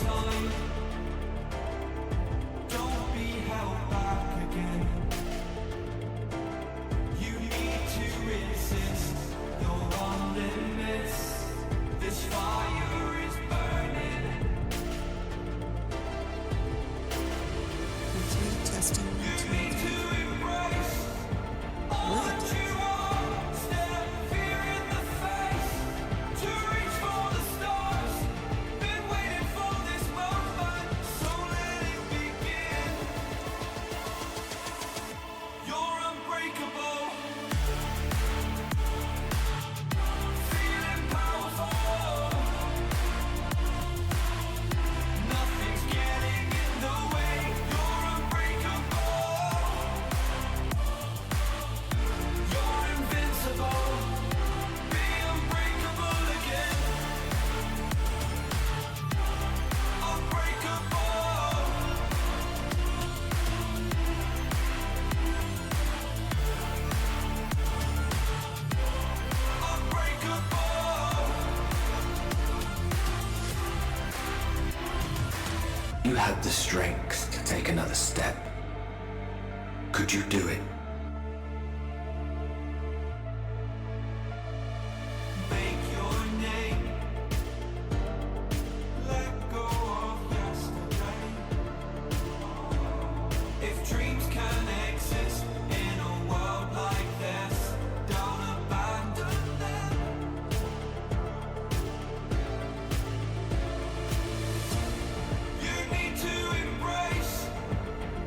time. Don't be held back again. You need to insist you're on limits. This fire is burning. Routine testing. You need to embrace all that you are. Stare fear in the face. To reach for the stars. Been waiting for this moment, so let it begin. You're unbreakable. Feeling powerful. Nothing's getting in the way. You're unbreakable. You're invincible. Be unbreakable again. Unbreakable. Unbreakable. You had the strength to take another step. Could you do it? Make your name. Let go of yesterday. If dreams can exist in a world like this, don't abandon them. You need to embrace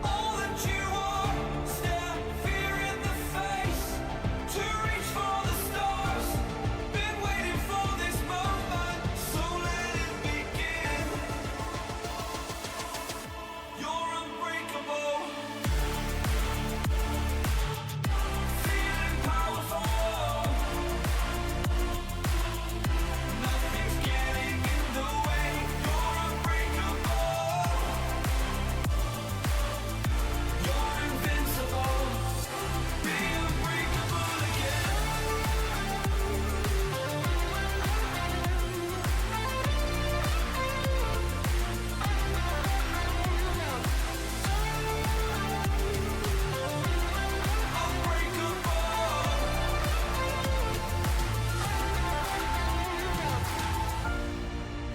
all that you are. Stare fear in the face. To reach for the stars. Been waiting for this moment, so let it begin. You're unbreakable. Feeling powerful. Nothing's getting in the way. You're unbreakable. You're invincible. Be unbreakable again.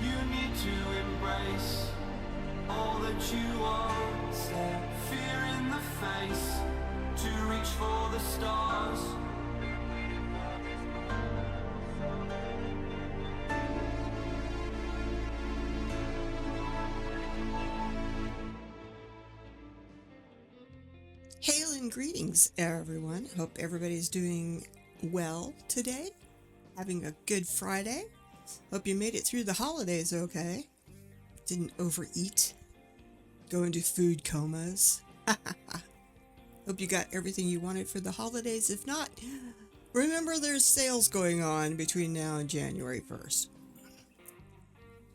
You need to embrace all that you are. Stare fear in the face. To reach for the stars. Hail and greetings, everyone. Hope everybody's doing well today. Having a good Friday. Hope you made it through the holidays okay. Didn't overeat. Go into food comas. Hope you got everything you wanted for the holidays. If not, remember there's sales going on between now and January 1st.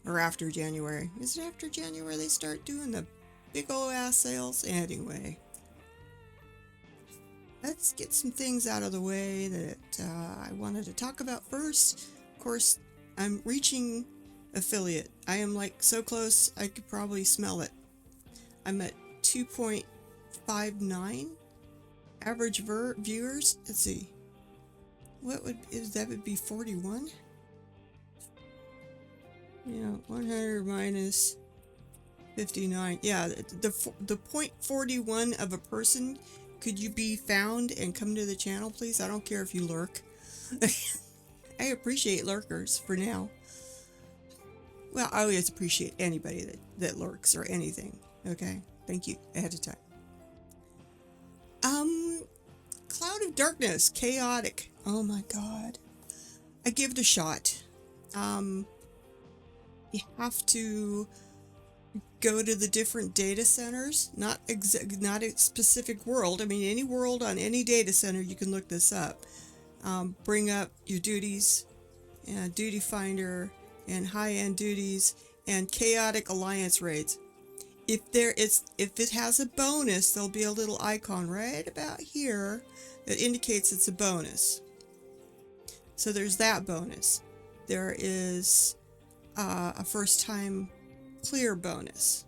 Or after January. Is it after January they start doing the big ol' ass sales? Anyway. Let's get some things out of the way that I wanted to talk about first. Of course, I'm reaching affiliate. I am like so close I could probably smell it. I'm at 2.59 average viewers. Let's see. What that would be 41? Yeah, 100 minus 59. Yeah, the 0.41 of a person. Could you be found and come to the channel, please? I don't care if you lurk. I appreciate lurkers for now. Well, I always appreciate anybody that lurks or anything. Okay? Thank you ahead of time. Cloud of Darkness, chaotic. Oh my god. I give it a shot. You have to go to the different data centers, not a specific world. I mean, any world on any data center, you can look this up. Bring up your duties, and duty finder, and high-end duties, and chaotic alliance raids. If it has a bonus, there'll be a little icon right about here that indicates it's a bonus. So there's that bonus. There is a first-time clear bonus.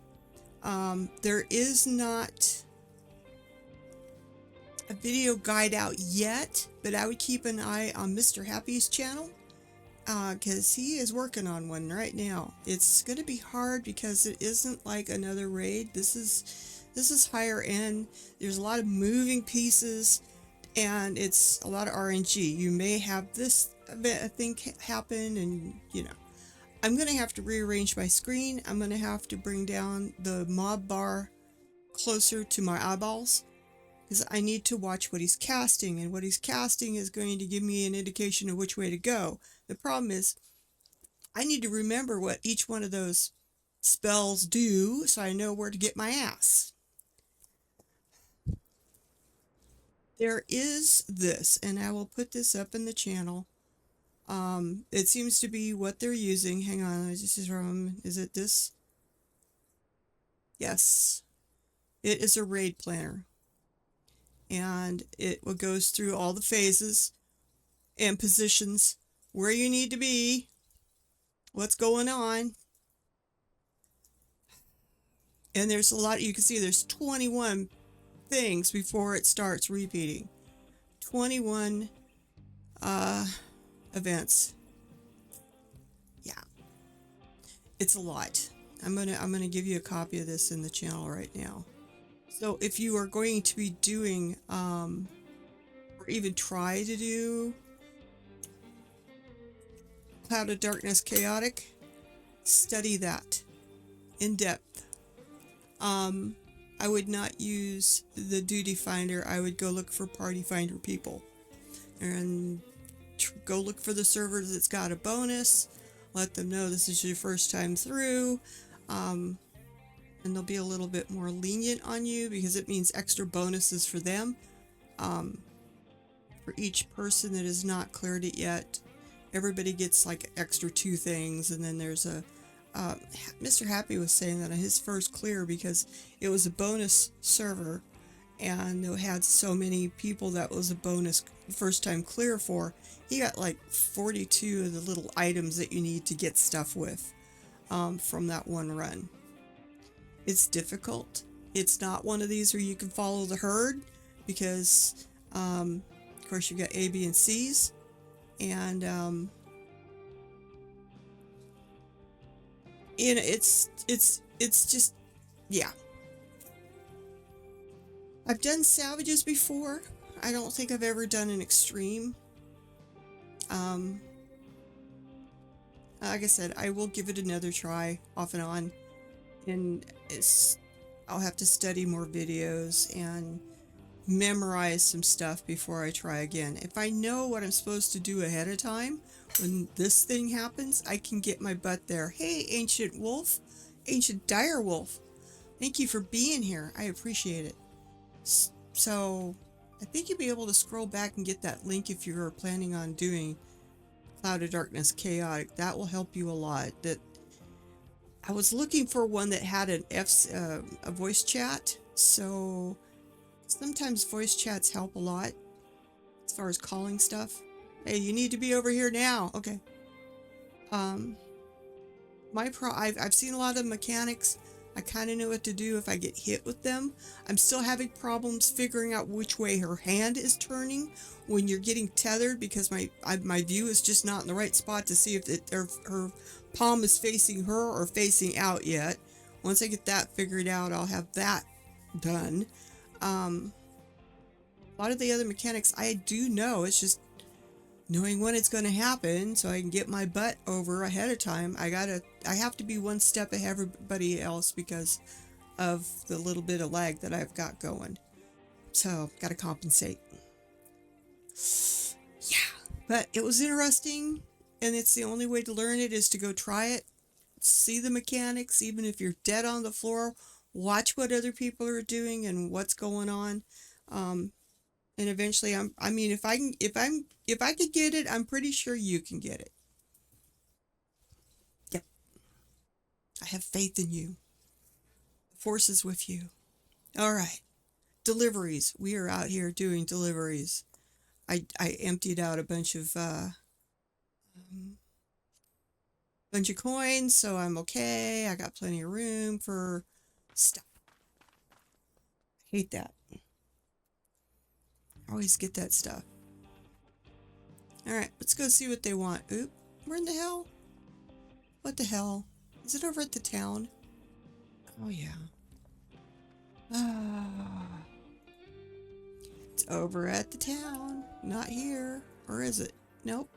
There is not a video guide out yet, but I would keep an eye on Mr. Happy's channel, because he is working on one right now. It's going to be hard because it isn't like another raid. This is higher end. There's a lot of moving pieces, and it's a lot of RNG. You may have this thing happen, and you know, I'm going to have to rearrange my screen. I'm going to have to bring down the mob bar closer to my eyeballs, because I need to watch what he's casting, and what he's casting is going to give me an indication of which way to go. The problem is I need to remember what each one of those spells do so I know where to get my ass. There is this, and I will put this up in the channel. It seems to be what they're using. Hang on, this is from, is it this? Yes. It is a raid planner. And it goes through all the phases and positions where you need to be, what's going on. And there's a lot, you can see there's 21 things before it starts repeating. 21 events. Yeah. It's a lot. I'm gonna give you a copy of this in the channel right now. So if you are going to be doing or even try to do Cloud of Darkness Chaotic, study that in depth. I would not use the duty finder. I would go look for party finder people and go look for the server that's got a bonus. Let them know this is your first time through, and they'll be a little bit more lenient on you because it means extra bonuses for them. For each person that has not cleared it yet, everybody gets like extra 2 things, and then there's a Mr. Happy was saying that on his first clear, because it was a bonus server and it had so many people that was a bonus first time clear for, he got like 42 of the little items that you need to get stuff with from that one run. It's difficult. It's not one of these where you can follow the herd, because of course you've got A, B, and C's, and you know, it's just, yeah. I've done salvages before. I don't think I've ever done an extreme. Like I said, I will give it another try off and on, and I'll have to study more videos and memorize some stuff before I try again. If I know what I'm supposed to do ahead of time, when this thing happens, I can get my butt there. Hey, Ancient Wolf, Ancient Dire Wolf, thank you for being here. I appreciate it. So I think you'll be able to scroll back and get that link if you're planning on doing Cloud of Darkness Chaotic. That will help you a lot. That I was looking for one that had a voice chat, so sometimes voice chats help a lot as far as calling stuff. Hey, you need to be over here now. Okay. I've seen a lot of mechanics. I kind of know what to do if I get hit with them. I'm still having problems figuring out which way her hand is turning when you're getting tethered, because my view is just not in the right spot to see if her palm is facing her or facing out yet. Once I get that figured out, I'll have that done. A lot of the other mechanics I do know. It's just knowing when it's going to happen so I can get my butt over ahead of time. I have to be one step ahead of everybody else because of the little bit of lag that I've got going. So, got to compensate. Yeah, but it was interesting, and it's the only way to learn it is to go try it. See the mechanics, even if you're dead on the floor. Watch what other people are doing and what's going on. And eventually, if I could get it, I'm pretty sure you can get it. Yep. I have faith in you. The force is with you. All right. Deliveries. We are out here doing deliveries. I emptied out a bunch of bunch of coins, so I'm okay. I got plenty of room for stuff. Hate that. I always get that stuff. Alright, let's go see what they want. Oop, where in the hell? What the hell? Is it over at the town? Oh, yeah. Ah. It's over at the town. Not here. Or is it? Nope.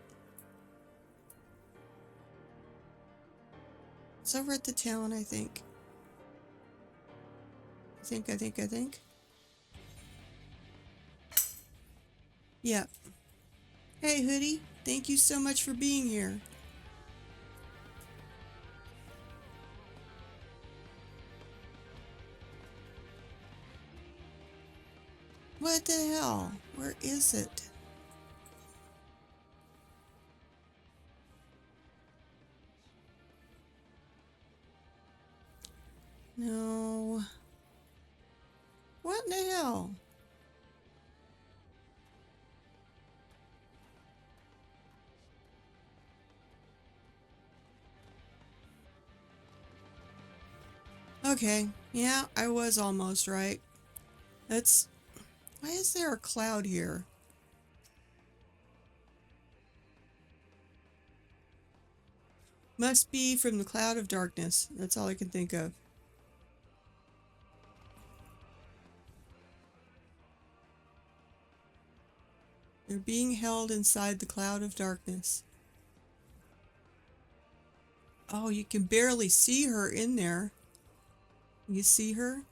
It's over at the town, I think. I think. Yep. Hey, Hoodie. Thank you so much for being here. What the hell? Where is it? No. What in the hell? Okay. Yeah, I was almost right. That's... Why is there a cloud here? Must be from the cloud of darkness. That's all I can think of. They're being held inside the cloud of darkness. Oh, you can barely see her in there. You see her?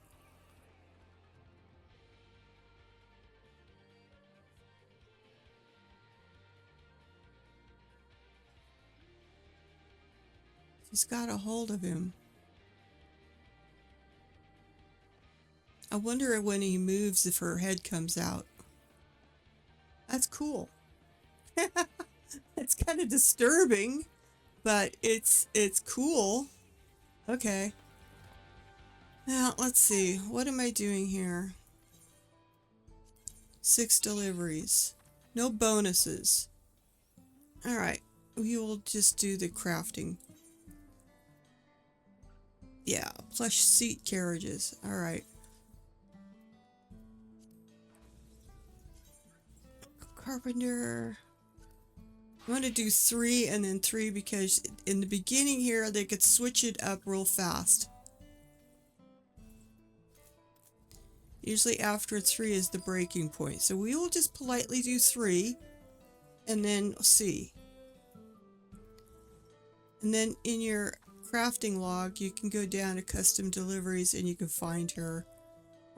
She's got a hold of him. I wonder when he moves if her head comes out. That's cool. It's kind of disturbing, but it's cool. Okay. Now, let's see. What am I doing here? 6 deliveries. No bonuses. Alright. We will just do the crafting. Yeah, plush seat carriages. Alright. Carpenter. I want to do 3 and then 3 because in the beginning here they could switch it up real fast. Usually after 3 is the breaking point. So we will just politely do 3 and then see. And then in your crafting log you can go down to custom deliveries and you can find her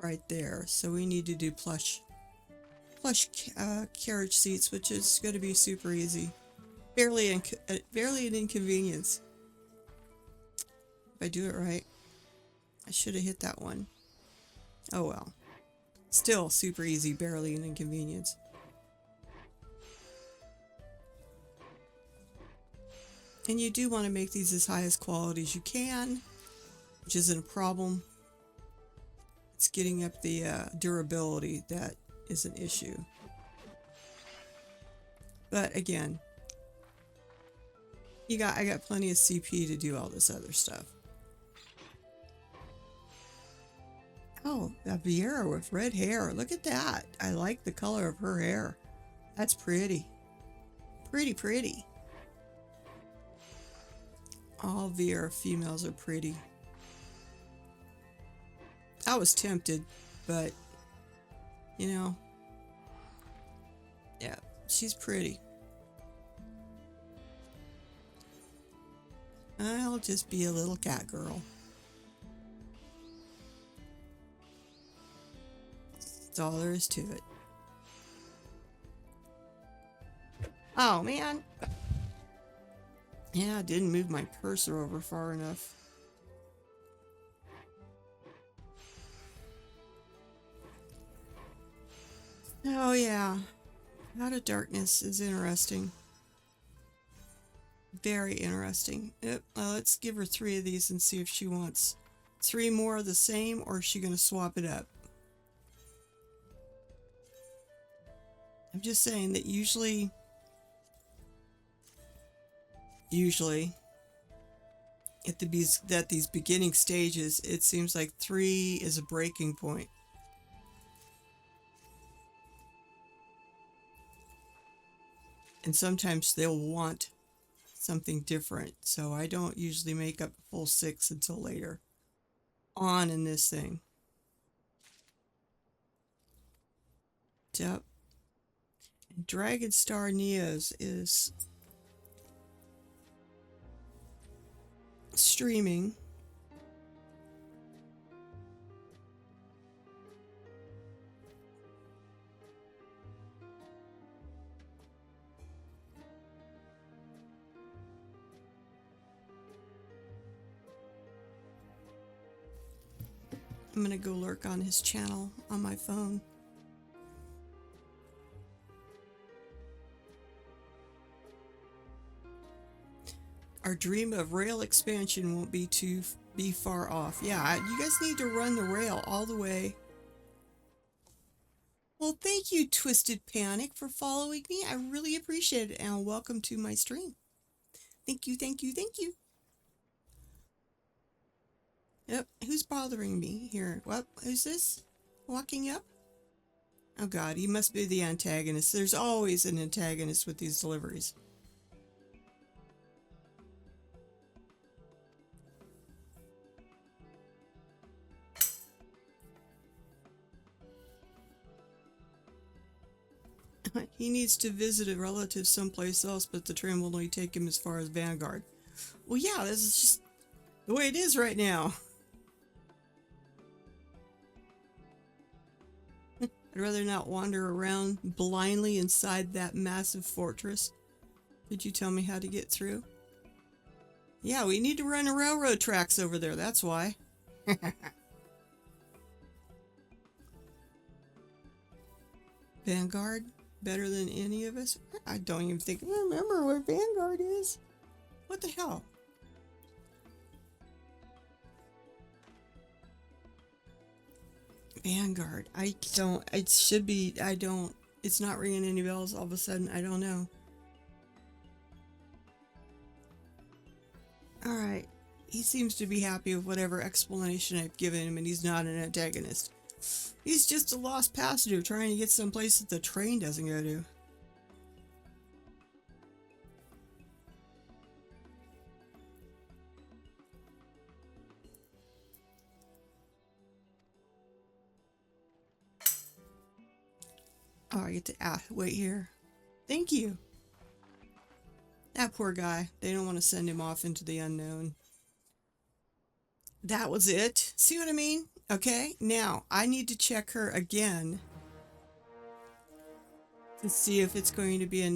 right there. So we need to do plush carriage seats, which is going to be super easy. Barely an inconvenience. If I do it right. I should have hit that one. Oh well. Still super easy, barely an inconvenience. And you do want to make these as high as quality as you can, which isn't a problem. It's getting up the durability that is an issue. But again, I got plenty of CP to do all this other stuff. Oh, a Vieira with red hair. Look at that. I like the color of her hair. That's pretty. Pretty. All Vieira females are pretty. I was tempted, but you know, yeah, she's pretty. I'll just be a little cat girl. That's all there is to it. Oh man. Yeah, I didn't move my cursor over far enough. Oh yeah. Out of Darkness is interesting. Very interesting. Yep. Let's give her 3 of these and see if she wants 3 more of the same or is she going to swap it up. I'm just saying that usually at these beginning stages, it seems like 3 is a breaking point. And sometimes they'll want something different, so I don't usually make up a full 6 until later on in this thing. Yep. Dragon Star Neos is streaming. I'm gonna go lurk on his channel on my phone. Our dream of rail expansion won't be far off. Yeah, you guys need to run the rail all the way. Well, thank you, Twisted Panic, for following me. I really appreciate it, and welcome to my stream. Thank you, thank you, thank you. Yep, who's bothering me here? What? Who's this? Walking up? Oh god, he must be the antagonist. There's always an antagonist with these deliveries. He needs to visit a relative someplace else, but the train will only take him as far as Vanguard. Well, yeah, this is just the way it is right now. I'd rather not wander around blindly inside that massive fortress. Could you tell me how to get through? Yeah, we need to run the railroad tracks over there, that's why. Vanguard? Better than any of us? I don't even remember where Vanguard is. What the hell? Vanguard. It's not ringing any bells all of a sudden. I don't know. Alright. He seems to be happy with whatever explanation I've given him, and he's not an antagonist. He's just a lost passenger trying to get someplace that the train doesn't go to. Oh, I get to wait here. Thank you. That poor guy. They don't want to send him off into the unknown. That was it. See what I mean? Okay, now I need to check her again to see if it's going to be a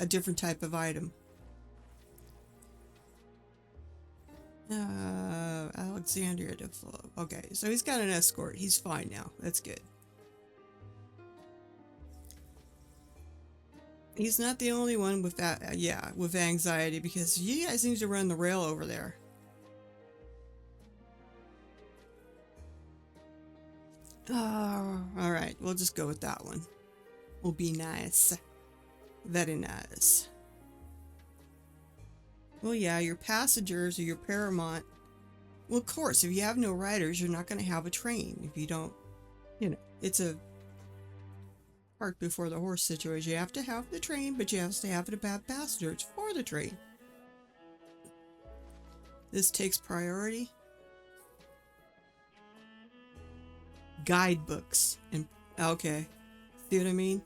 different type of item. Alexandria to flow. Okay, so he's got an escort. He's fine now. That's good. He's not the only one with that, with anxiety, because you guys need to run the rail over there. Oh, alright, we'll just go with that one. Will be nice. Very nice. Well, yeah, your passengers or your paramount. Well, of course, if you have no riders, you're not going to have a train. If you don't, it's a cart before the horse situation. You have to have the train, but you have to have passengers for the train. This takes priority. Guidebooks. And okay. See what I mean?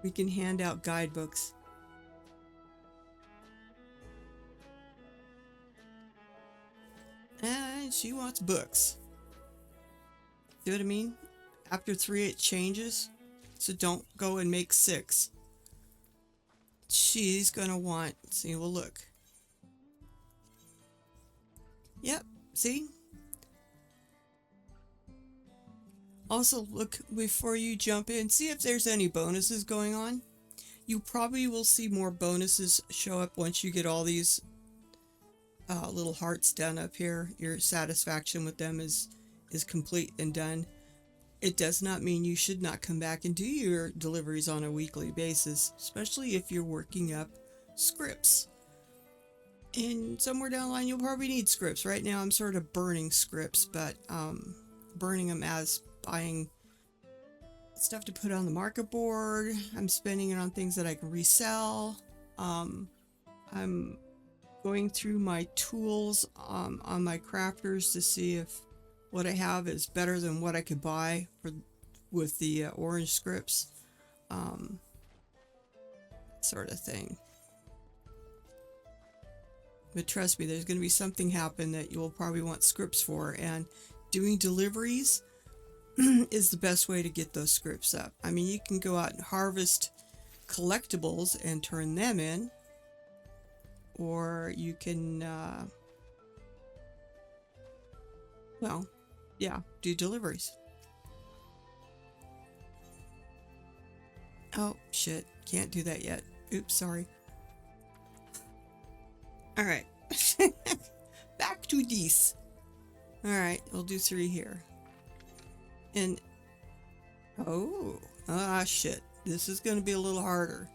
We can hand out guidebooks. And she wants books. See what I mean? After 3 it changes. So don't go and make 6. She's gonna want, see, well look. Yep, see? Also look before you jump in, see if there's any bonuses going on. You probably will see more bonuses show up once you get all these little hearts done up here. Your satisfaction with them is complete and done. It does not mean you should not come back and do your deliveries on a weekly basis, especially if you're working up scripts. And somewhere down the line, you'll probably need scripts. Right now, I'm sort of burning scripts, but burning them as buying stuff to put on the market board. I'm spending it on things that I can resell. I'm going through my tools on my crafters to see if what I have is better than what I could buy with the orange scripts, sort of thing. But trust me, there's going to be something happen that you'll probably want scripts for, and doing deliveries is the best way to get those scripts up. I mean, you can go out and harvest collectibles and turn them in, or you can well, yeah, do deliveries. Oh shit, can't do that yet. Oops, sorry. All right. Back to this. All right, we'll do 3 here. And shit, this is going to be a little harder.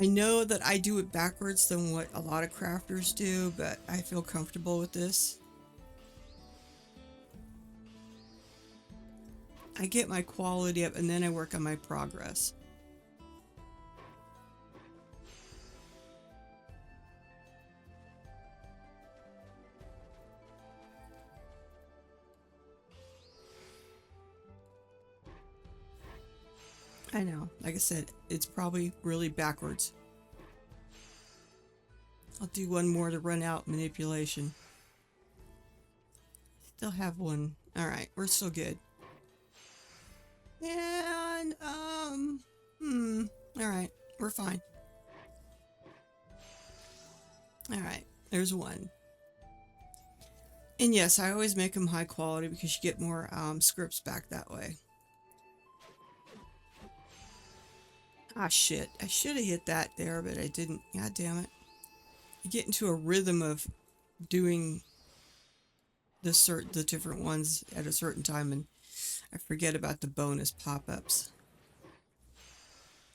I know that I do it backwards than what a lot of crafters do, but I feel comfortable with this. I get my quality up and then I work on my progress. I know, like I said, it's probably really backwards. I'll do one more to run out manipulation. Still have one. All right, we're still good. And, all right, we're fine. All right, there's one. And yes, I always make them high quality because you get more scripts back that way. Ah, shit. I should have hit that there, but I didn't. God damn it. You get into a rhythm of doing the different ones at a certain time, and I forget about the bonus pop-ups.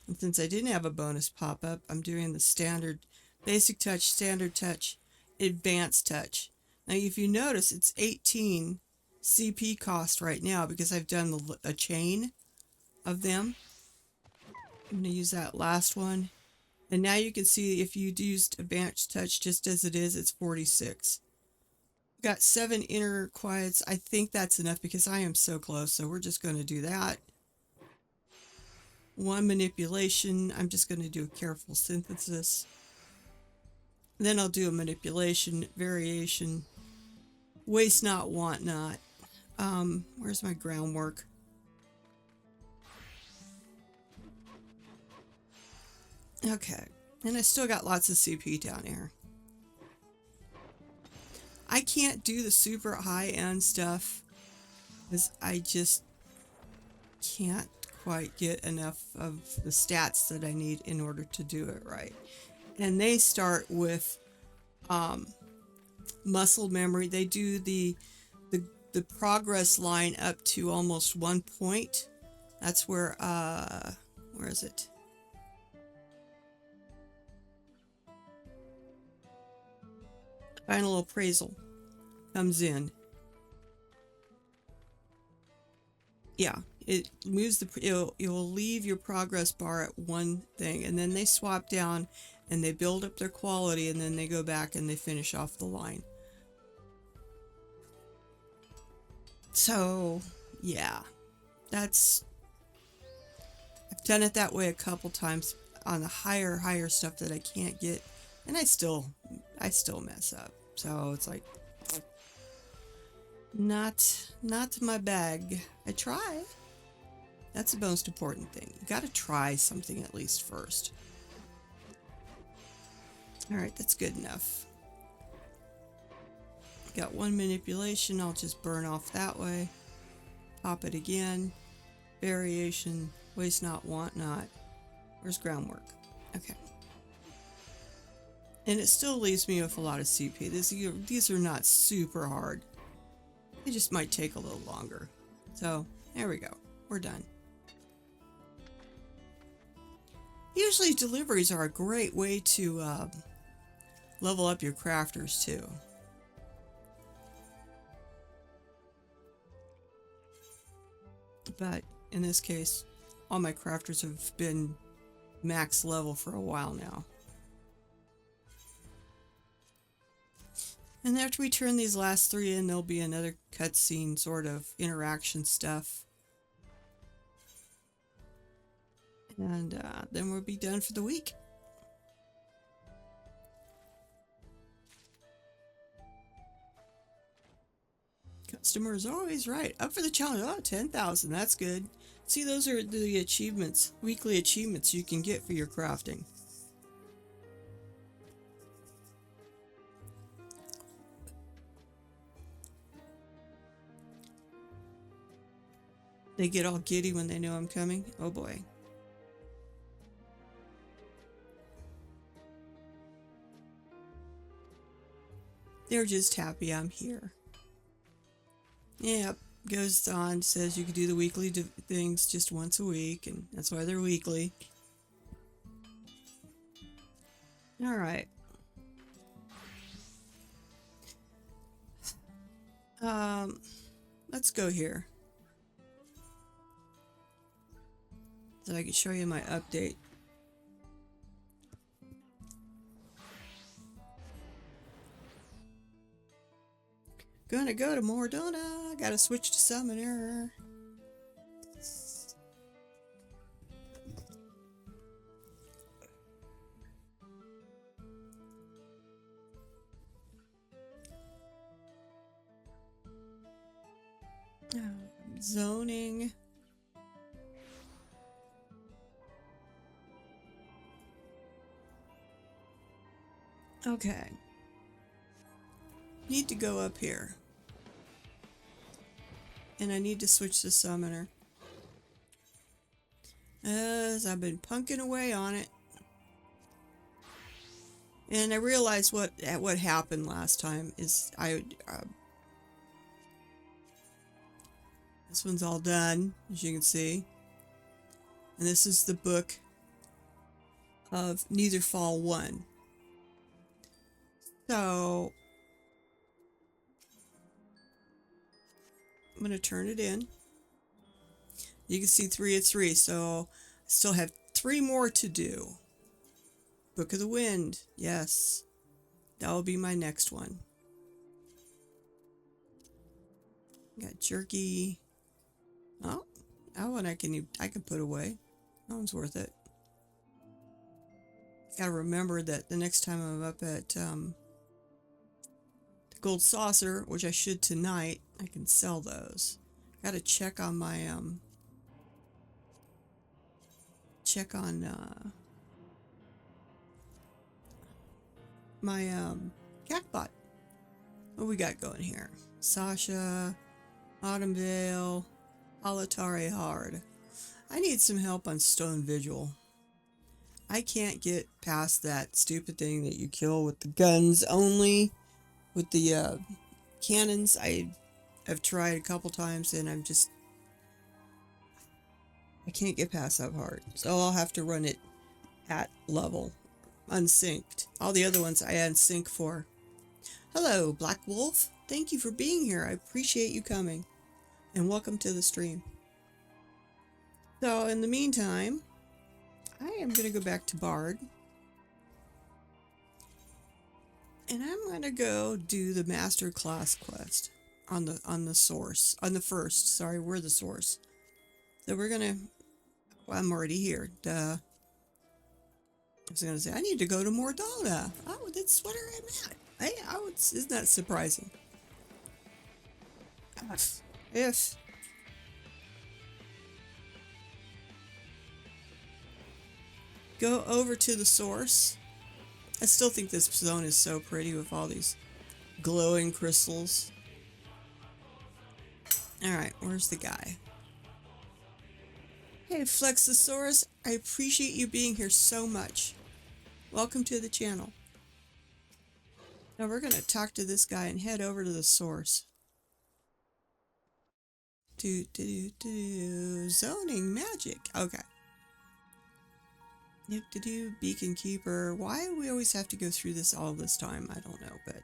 And since I didn't have a bonus pop-up, I'm doing the standard, basic touch, standard touch, advanced touch. Now, if you notice, it's 18 CP cost right now because I've done a chain of them. I'm going to use that last one. And now you can see if you used advanced touch just as it is, it's 46. Got 7 inner quiets. I think that's enough because I am so close. So we're just going to do that. 1 manipulation. I'm just going to do a careful synthesis. Then I'll do a manipulation, variation, waste not, want not. Where's my groundwork? Okay, and I still got lots of CP down here. I can't do the super high-end stuff because I just can't quite get enough of the stats that I need in order to do it right. And they start with muscle memory. They do the progress line up to almost 1 point. That's where is it? Final appraisal comes in. Yeah, it moves it will leave your progress bar at 1 thing, and then they swap down and they build up their quality, and then they go back and they finish off the line. So, yeah, I've done it that way a couple times on the higher stuff that I can't get, and I still mess up. So it's like, not my bag. I try. That's the most important thing. You got to try something at least first. All right, that's good enough. Got 1 manipulation. I'll just burn off that way. Pop it again. Variation. Waste not, want not. Where's groundwork? Okay. And it still leaves me with a lot of CP. These are not super hard. They just might take a little longer. So, There we go. We're done. Usually deliveries are a great way to level up your crafters too. But in this case, all my crafters have been max level for a while now. And after we turn these last 3 in, there'll be another cutscene sort of interaction stuff. And then we'll be done for the week. Customer is always right. Up for the challenge. Oh, 10,000. That's good. See, those are the achievements, weekly achievements you can get for your crafting. They get all giddy when they know I'm coming. Oh boy. They're just happy I'm here. Yep, goes on, says you can do the weekly things just once a week, and that's why they're weekly. Alright. Let's go here. So I can show you my update. Gonna go to Mordona. Gotta switch to Summoner. Zoning. Okay. Need to go up here. And I need to switch to Summoner. As I've been punking away on it. And I realized what happened last time is this one's all done, as you can see. And this is the book of Neitherfall 1. So I'm going to turn it in. You can see 3 of 3, so I still have 3 more to do. Book of the Wind, yes. That will be my next one. Got Jerky. Oh, that one I can put away. That one's worth it. Gotta remember that the next time I'm up at the Gold Saucer, which I should tonight, I can sell those. Gotta check on my my Catbot. What we got going here? Sasha, Autumn Vale, Alatari Hard. I need some help on Stone Vigil. I can't get past that stupid thing that you kill with the guns only. With the cannons, I've tried a couple times and I can't get past that part. So I'll have to run it at level, unsynced. All the other ones I unsync for. Hello, Black Wolf. Thank you for being here. I appreciate you coming. And welcome to the stream. So in the meantime, I am going to go back to Bard. And I'm going to go do the Master Class quest on the source. On the first. Sorry, we're the source. So we're going to... Well, I'm already here. Duh. I was going to say, I need to go to Mordona. Oh, that's where I'm at. Isn't that surprising? If... Go over to the source. I still think this zone is so pretty with all these glowing crystals. Alright, where's the guy? Hey, Flexosaurus, I appreciate you being here so much. Welcome to the channel. Now we're going to talk to this guy and head over to the source. Zoning magic. Okay. Beacon keeper. Why do we always have to go through this all this time? I don't know, but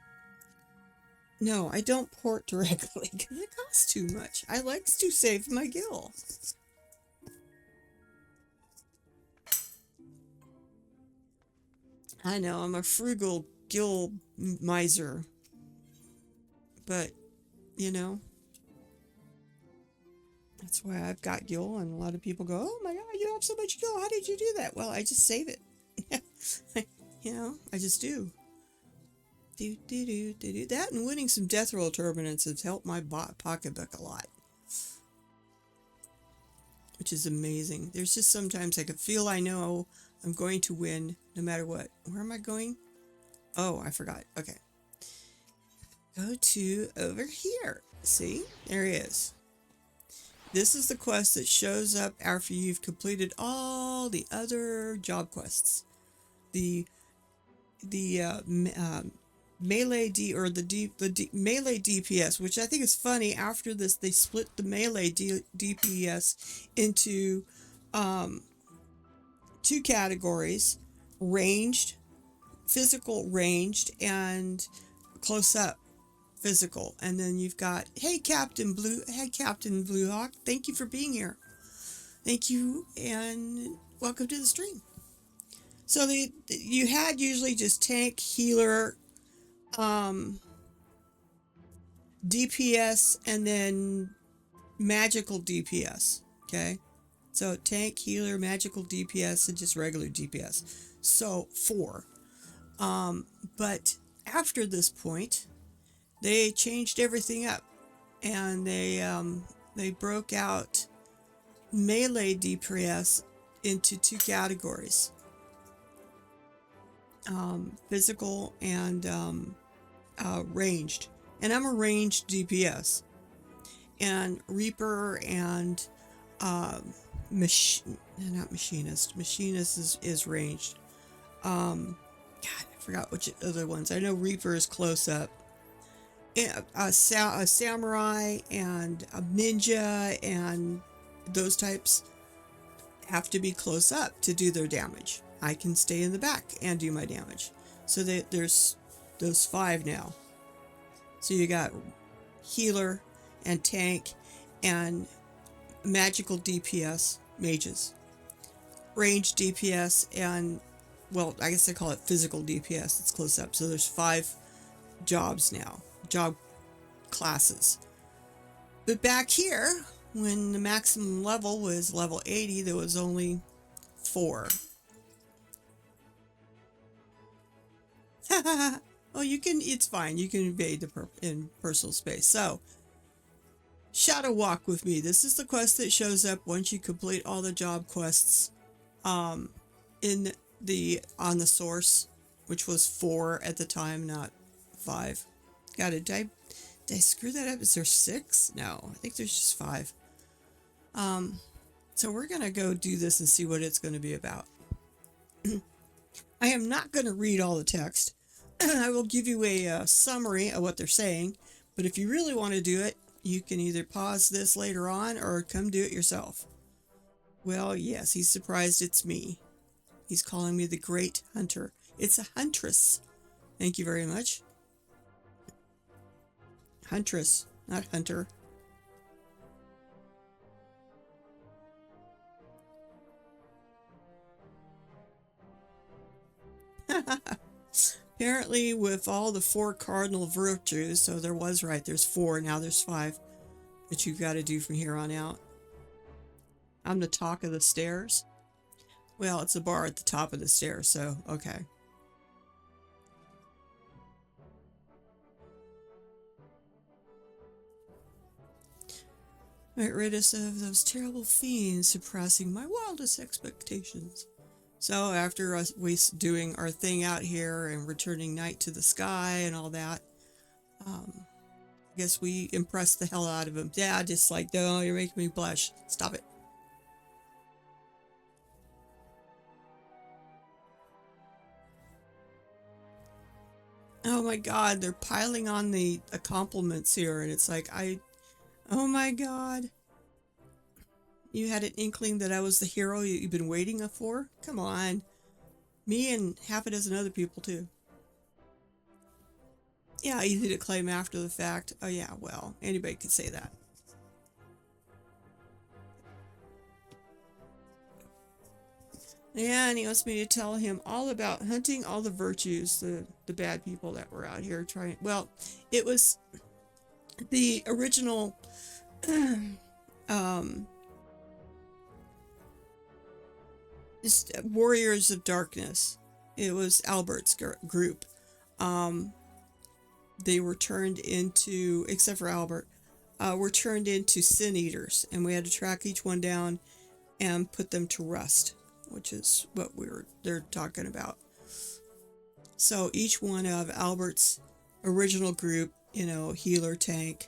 no, I don't port directly because it costs too much. I like to save my gil. I know I'm a frugal gil miser, but you know. That's why I've got gil, and a lot of people go, "Oh my God, you have so much gil. How did you do that?" Well, I just save it. You know, I just do. That and winning some death roll tournaments has helped my pocketbook a lot, which is amazing. There's just sometimes I can feel I know I'm going to win no matter what. Where am I going? Oh, I forgot. Okay. Go to over here. See? There he is. This is the quest that shows up after you've completed all the other job quests. The melee melee DPS, which I think is funny. After this, they split the melee DPS into two categories: ranged, physical ranged, and close up physical. And then you've got, hey Captain Bluehawk, thank you for being here. Thank you and welcome to the stream. So you had usually just tank, healer, DPS, and then magical DPS. Okay, so tank, healer, magical DPS, and just regular DPS. So 4. But after this point, they changed everything up, and they broke out melee DPS into two categories: physical and ranged. And I'm a ranged DPS, and Reaper and not machinist. Machinist is ranged. God, I forgot which other ones. I know Reaper is close up. A samurai and a ninja and those types have to be close up to do their damage. I can stay in the back and do my damage. So there's those 5 now. So you got healer and tank and magical DPS, mages, ranged DPS, and, well, I guess they call it physical DPS. It's close up. So there's 5 jobs now, job classes. But back here, when the maximum level was level 80, there was only 4. Oh, you can, it's fine. You can invade in personal space. So, Shadow Walk with me. This is the quest that shows up once you complete all the job quests on the source, which was 4 at the time, not 5. Got it. Did I screw that up? Is there 6? No, I think there's just 5. So we're going to go do this and see what it's going to be about. I am not going to read all the text. I will give you a summary of what they're saying, but if you really want to do it, you can either pause this later on or come do it yourself. Well, yes, he's surprised it's me. He's calling me the Great Hunter. It's a huntress. Thank you very much. Huntress, not hunter. Apparently, with all the 4 cardinal virtues, so there was right, there's 4, now there's 5 that you've got to do from here on out. I'm the talk of the stairs. Well, it's a bar at the top of the stairs, so okay. Get rid of those terrible fiends, surpassing my wildest expectations. So after us doing our thing out here and returning night to the sky and all that, I guess we impressed the hell out of him. Yeah, just like, no, you're making me blush. Stop it. Oh my God, they're piling on the compliments here, and it's like, oh my God. You had an inkling that I was the hero you've been waiting for? Come on. Me and half a dozen other people, too. Yeah, easy to claim after the fact. Oh, yeah, well, anybody could say that. Yeah, and he wants me to tell him all about hunting all the virtues, the bad people that were out here trying. Well, it was the original Warriors of Darkness. It was Albert's group. They were turned into, except for Albert, were turned into sin eaters, and we had to track each one down and put them to rust, which is what they're talking about. So each one of Albert's original group, healer, tank,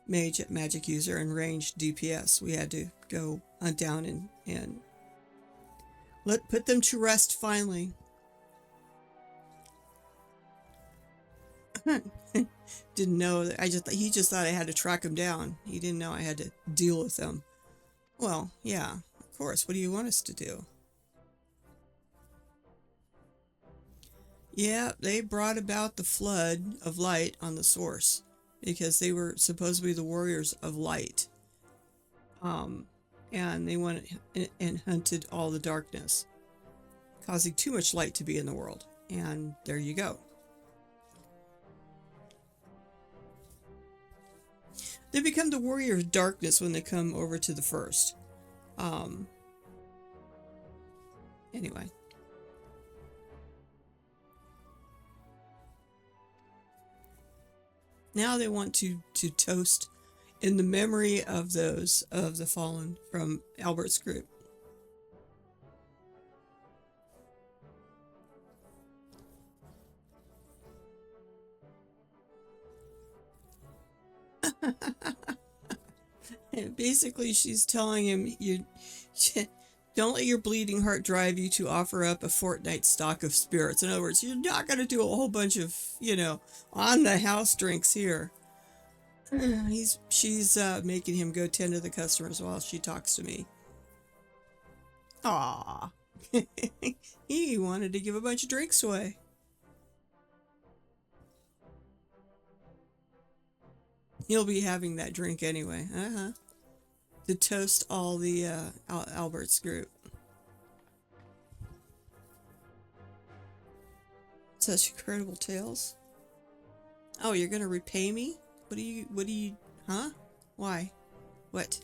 magic user, and ranged DPS, we had to go hunt down and put them to rest finally. Didn't know that. He just thought I had to track him down. He didn't know I had to deal with them. Well, yeah, of course. What do you want us to do? Yeah, they brought about the flood of light on the source because they were supposed to be the warriors of light. And they went and hunted all the darkness, causing too much light to be in the world. And there you go. They become the warriors of darkness when they come over to the first. Anyway. Now they want to toast in the memory of those of the fallen from Albert's group. And basically she's telling him, don't let your bleeding heart drive you to offer up a fortnight stock of spirits. In other words, you're not going to do a whole bunch of, on the house drinks here. She's making him go tend to the customers while she talks to me. Aww. He wanted to give a bunch of drinks away. He'll be having that drink anyway. To toast all the Albert's group. Such incredible tales. Oh, you're gonna repay me? What do you, huh? Why? What?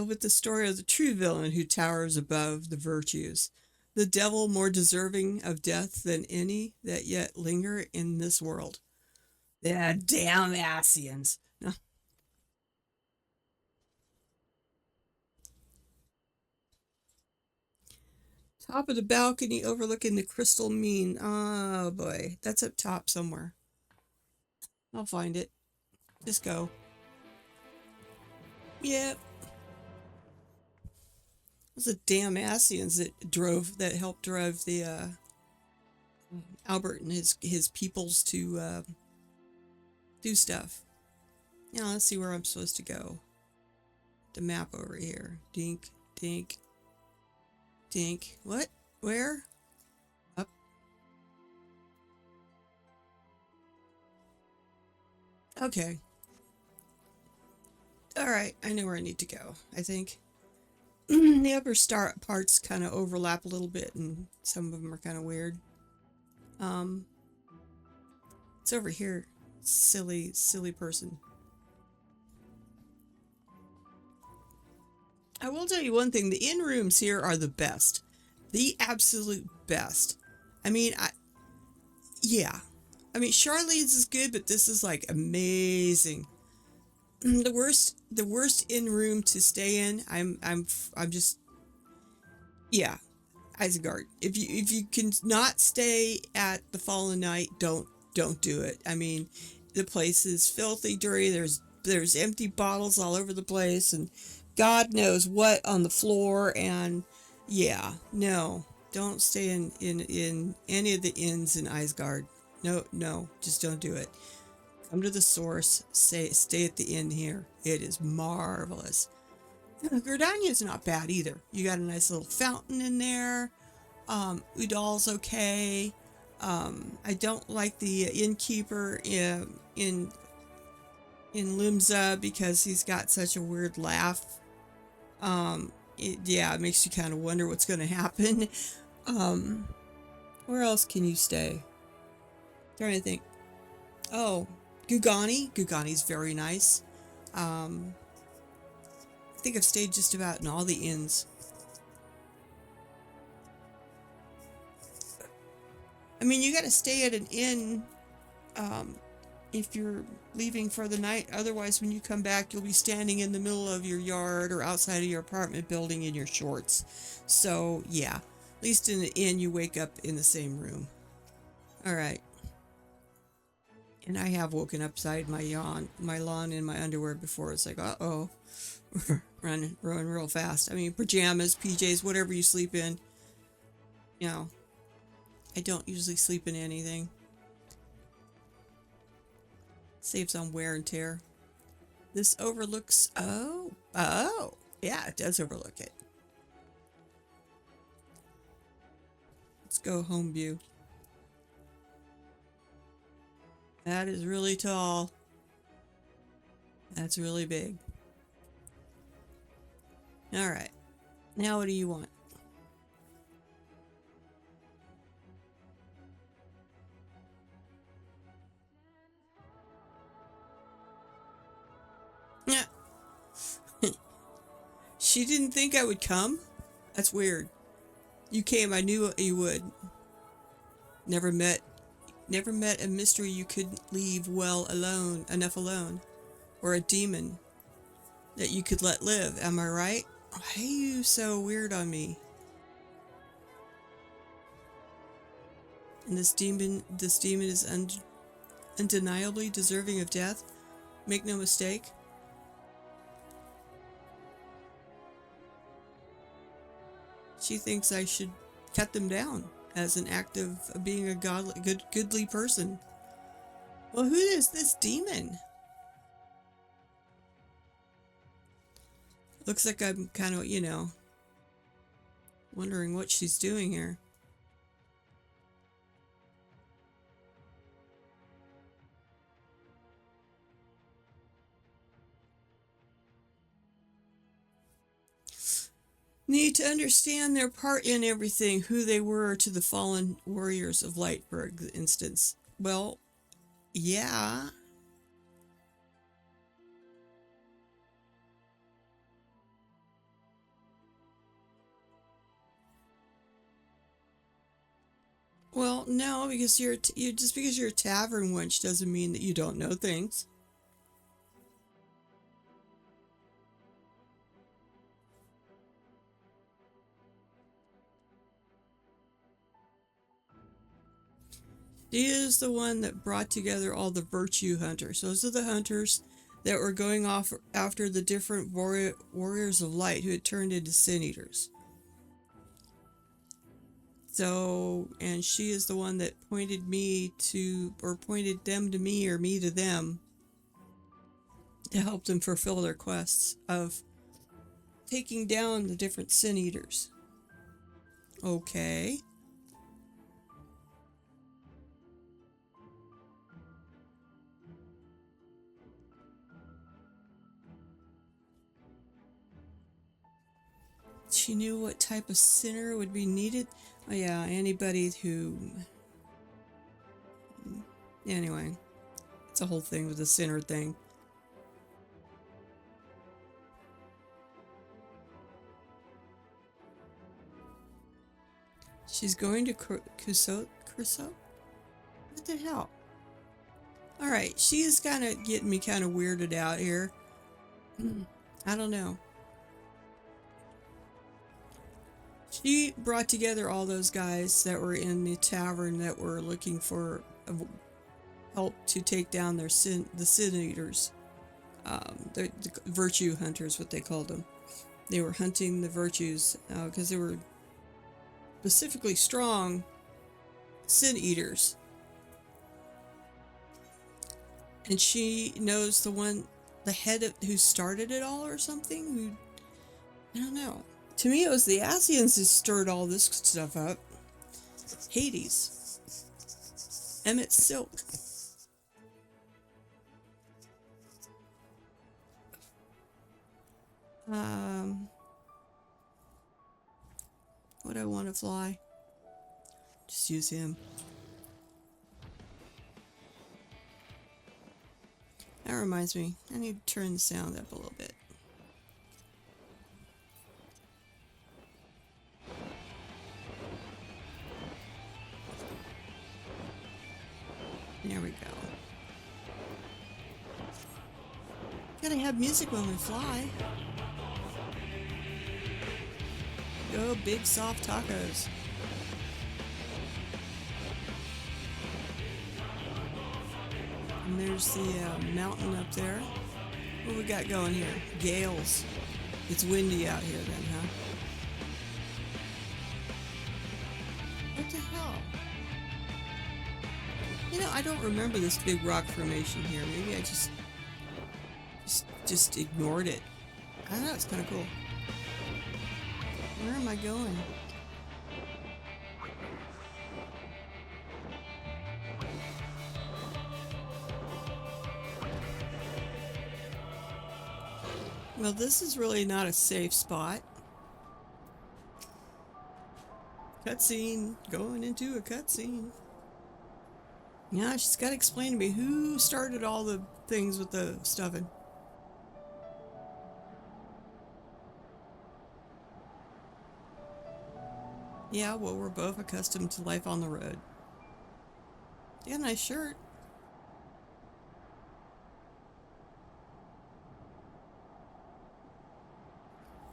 With the story of the true villain who towers above the virtues, the devil more deserving of death than any that yet linger in this world. The damn Asians. No. Top of the balcony overlooking the crystal mean. Oh boy, that's up top somewhere. I'll find it. Just go. Yep. It was the Damasians that helped drive the Albert and his peoples to do stuff. Now let's see where I'm supposed to go. The map over here. Dink, dink, dink. What? Where? Up. Okay. Alright, I know where I need to go, I think. The upper parts kind of overlap a little bit, and some of them are kind of weird. It's over here. Silly person. I will tell you one thing. The inn rooms here are the best. The absolute best. I mean, yeah. I mean, Charlene's is good, but this is like amazing. The worst inn room to stay in. I'm just, yeah, Isengard. If you can not stay at the Fallen Knight, don't do it. I mean, the place is filthy, dirty. There's empty bottles all over the place, and God knows what on the floor, and yeah, no, don't stay in any of the inns in Isgard. No, just don't do it. Come to the source. Stay at the inn here. It is marvelous. Gridania's not bad either. You got a nice little fountain in there. Udal's okay. I don't like the innkeeper in Limsa because he's got such a weird laugh. It makes you kind of wonder what's going to happen. Where else can you stay? Trying to think. Oh, Gugani. Gugani's very nice. I think I've stayed just about in all the inns. I mean, you got to stay at an inn if you're leaving for the night. Otherwise, when you come back, you'll be standing in the middle of your yard or outside of your apartment building in your shorts. So, yeah. At least in the inn, you wake up in the same room. All right. And I have woken up beside my lawn in my underwear before. It's like, uh-oh. Running real fast. I mean, pajamas, PJs, whatever you sleep in. You know, I don't usually sleep in anything. Saves on wear and tear. This overlooks... Oh, yeah, it does overlook it. Let's go home view. That is really tall. That's really big. All right. Now what do you want? Yeah. She didn't think I would come? That's weird. You came, I knew you would. Never met a mystery you couldn't leave enough alone. Or a demon that you could let live. Am I right? Why are you so weird on me? And this demon is undeniably deserving of death. Make no mistake. She thinks I should cut them down as an act of being a goodly person. Well, who is this demon? Looks like I'm kind of, wondering what she's doing here. Need to understand their part in everything, who they were to the fallen warriors of light, for instance. Well, yeah. Well, no, because you're just because you're a tavern wench doesn't mean that you don't know things. She is the one that brought together all the virtue hunters. Those are the hunters that were going off after the different warriors of light who had turned into sin eaters. So, and she is the one that pointed them to me or me to them to help them fulfill their quests of taking down the different sin eaters. Okay. She knew what type of sinner would be needed. Oh yeah, anybody who... Anyway, it's a whole thing with the sinner thing. She's going to Crusoe? What the hell? Alright, she is kind of getting me kind of weirded out here. I don't know. She brought together all those guys that were in the tavern that were looking for help to take down the sin eaters. The virtue hunters, what they called them. They were hunting the virtues because they were specifically strong sin eaters. And she knows the head of, who started it all or something. I don't know. To me, it was the Asians who stirred all this stuff up. Hades. Emmett Silk. Would I want to fly? Just use him. That reminds me, I need to turn the sound up a little bit. There we go. Gotta have music when we fly. Go big soft tacos. And there's the mountain up there. What we got going here? Gales. It's windy out here then, huh? What the hell? You know, I don't remember this big rock formation here. Maybe I just ignored it. I don't know, it's kind of cool. Where am I going? Well, this is really not a safe spot. Cutscene. Going into a cutscene. Yeah, she's got to explain to me who started all the things with the stuffing. Yeah, well, we're both accustomed to life on the road. Yeah, nice shirt.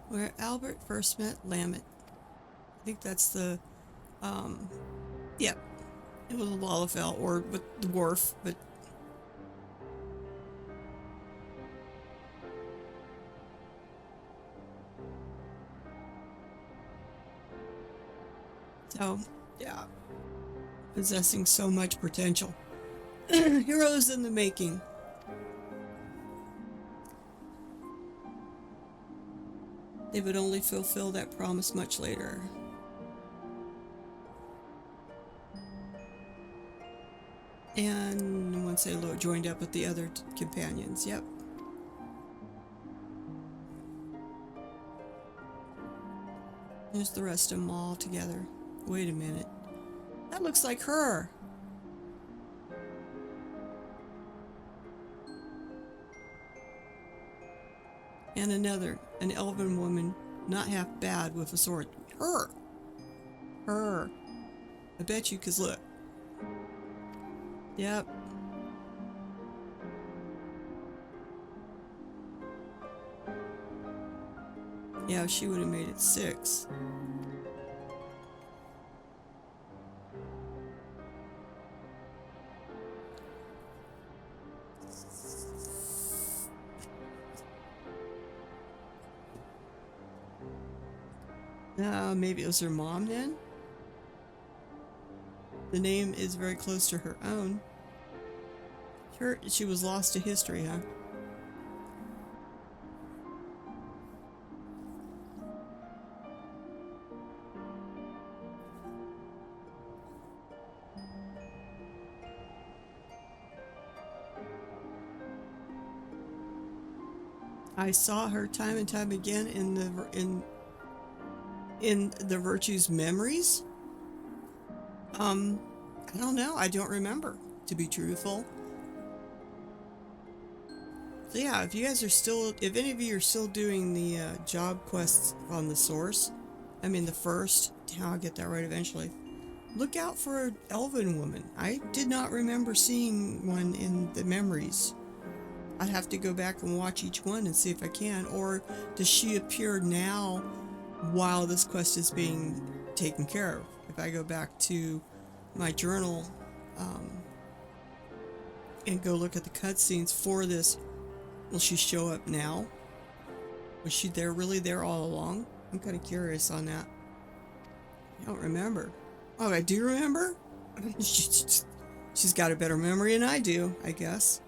Where Albert first met Lamet. I think that's the, yeah, it was a Lalafell or with the dwarf, but so, yeah, possessing so much potential. Heroes in the making. They would only fulfill that promise much later. And once they joined up with the other companions, yep. There's the rest of them all together. Wait a minute. That looks like her. And another, an elven woman, not half bad with a sword. Her. I bet you, 'cause look. Yep. Yeah, she would have made it 6. Maybe it was her mom then? The name is very close to her own. She was lost to history, huh? I saw her time and time again in the Virtue's memories. I don't know. I don't remember, to be truthful. So yeah, if you guys are still, if any of you are still doing the job quests on the source, I mean the first, I'll get that right eventually. Look out for an elven woman. I did not remember seeing one in the memories. I'd have to go back and watch each one and see if I can. Or does she appear now while this quest is being taken care of? If I go back to my journal and go look at the cutscenes for this, will she show up now? Was she there, really there all along? I'm kind of curious on that. I don't remember. Oh, I do remember? She's got a better memory than I do, I guess.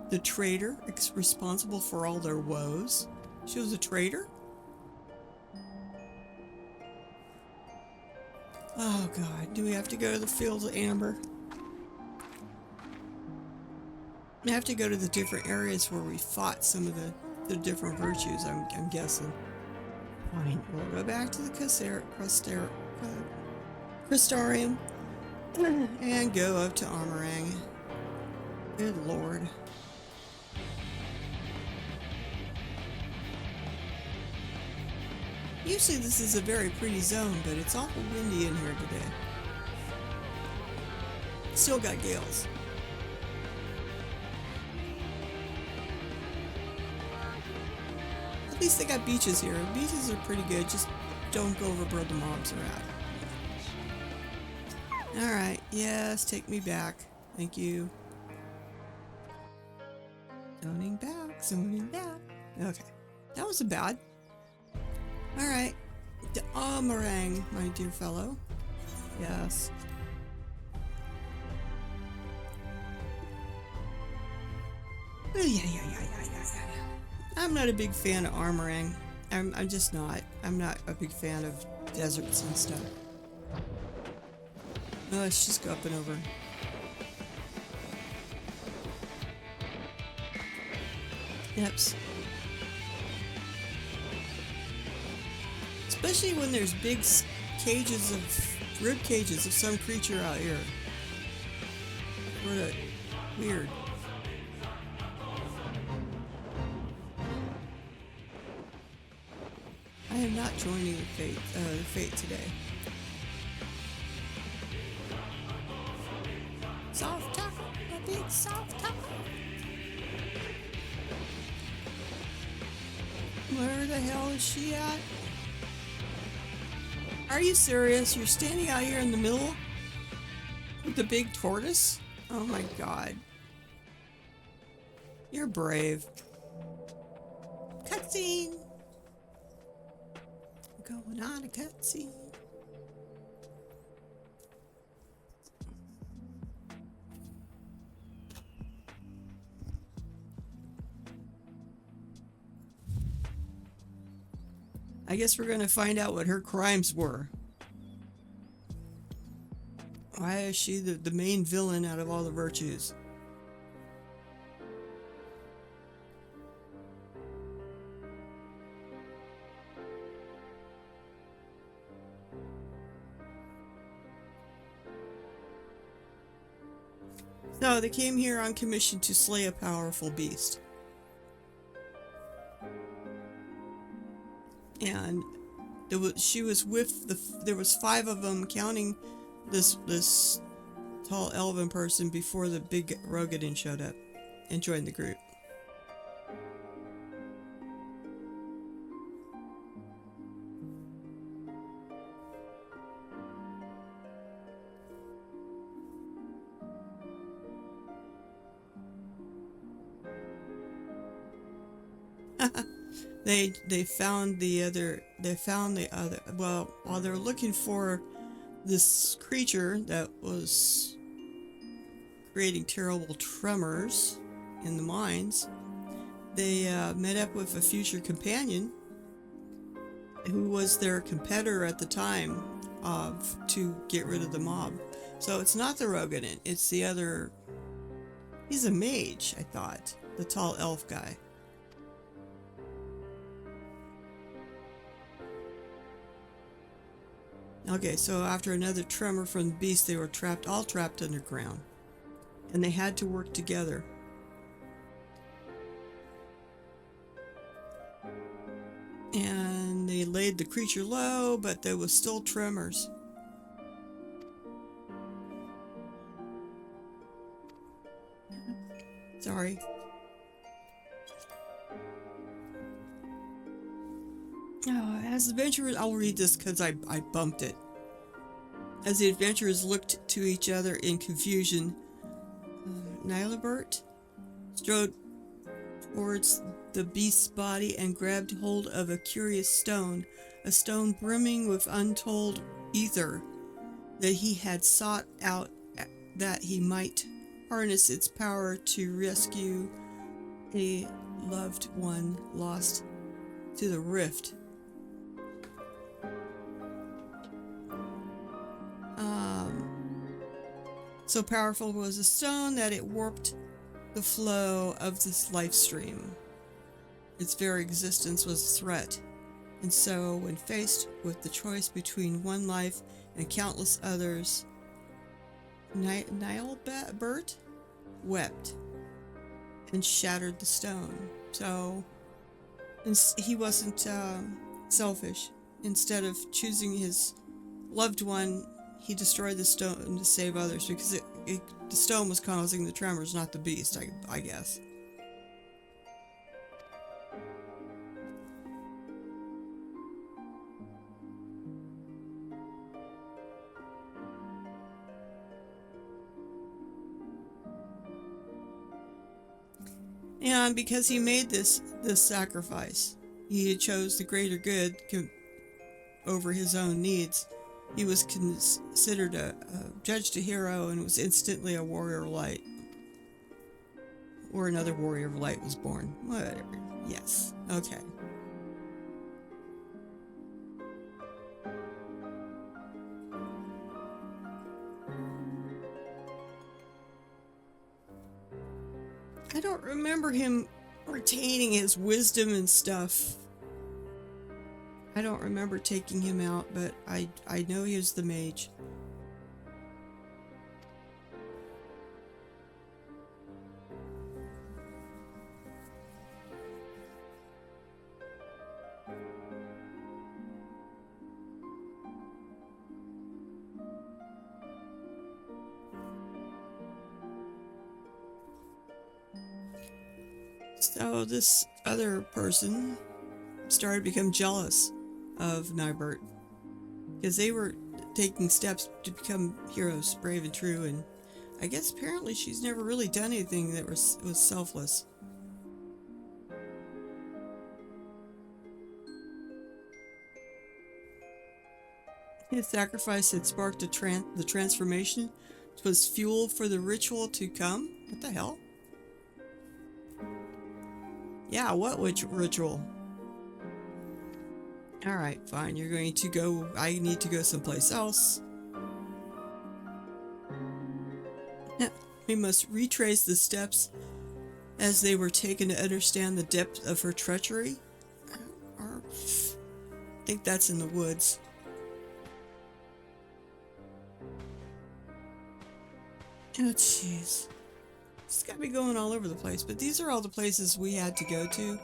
The traitor is responsible for all their woes. She was a traitor? Oh god, do we have to go to the fields of amber? We have to go to the different areas where we fought some of the different virtues, I'm guessing. Fine, we'll go back to the Crystarium and go up to Armorang. Good lord. Usually this is a very pretty zone, but it's awful windy in here today. Still got gales. At least they got beaches here. Beaches are pretty good, just don't go over where the mobs are at. Alright, yes, take me back. Thank you. Zoning back, zoning back. Okay, that wasn't bad. Alright, the Armorang, my dear fellow. Yes. Yeah. I'm not a big fan of Armorang. I'm just not. I'm not a big fan of deserts and stuff. Oh, let's just go up and over. Yeps. Especially when there's big cages of rib cages of some creature out here. What weird. I am not joining the fate today. Soft tackle, a big soft tackle. Where the hell is she at? Are you serious? You're standing out here in the middle with the big tortoise? Oh my god. You're brave. Cutscene! Going on a cutscene. I guess we're going to find out what her crimes were. Why is she the main villain out of all the virtues? No, they came here on commission to slay a powerful beast. And she was with there was 5 of them, counting this tall elven person, before the big Rogadin showed up and joined the group. They found the other, well, while they were looking for this creature that was creating terrible tremors in the mines, they met up with a future companion who was their competitor at the time to get rid of the mob. So it's not the Rogadin, it's the other, he's a mage, I thought, the tall elf guy. Okay, so after another tremor from the beast, they were all trapped underground. And they had to work together. And they laid the creature low, but there was still tremors. Sorry. Oh, as the adventurers, I'll read this because I bumped it. As the adventurers looked to each other in confusion, Nilibert strode towards the beast's body and grabbed hold of a curious stone, a stone brimming with untold ether that he had sought out that he might harness its power to rescue a loved one lost to the rift. So powerful was the stone that it warped the flow of this life stream. Its very existence was a threat, and so when faced with the choice between one life and countless others, Nilibert wept and shattered the stone. So he wasn't selfish. Instead of choosing his loved one, he destroyed the stone to save others, because the stone was causing the tremors, not the beast, I guess. And because he made this sacrifice, he chose the greater good over his own needs. He was considered judged a hero and was instantly a warrior of light. Or another warrior of light was born. Whatever. Yes. Okay. I don't remember him retaining his wisdom and stuff. I don't remember taking him out, but I know he was the mage. So this other person started to become jealous of Nilibert, because they were taking steps to become heroes, brave and true, and I guess apparently she's never really done anything that was selfless. His sacrifice had sparked the transformation. It was fuel for the ritual to come. What the hell? Yeah, what ritual? Alright, fine. You're going to go. I need to go someplace else. We must retrace the steps as they were taken to understand the depth of her treachery. I think that's in the woods. Oh, jeez. It's got me going all over the place, but these are all the places we had to go to.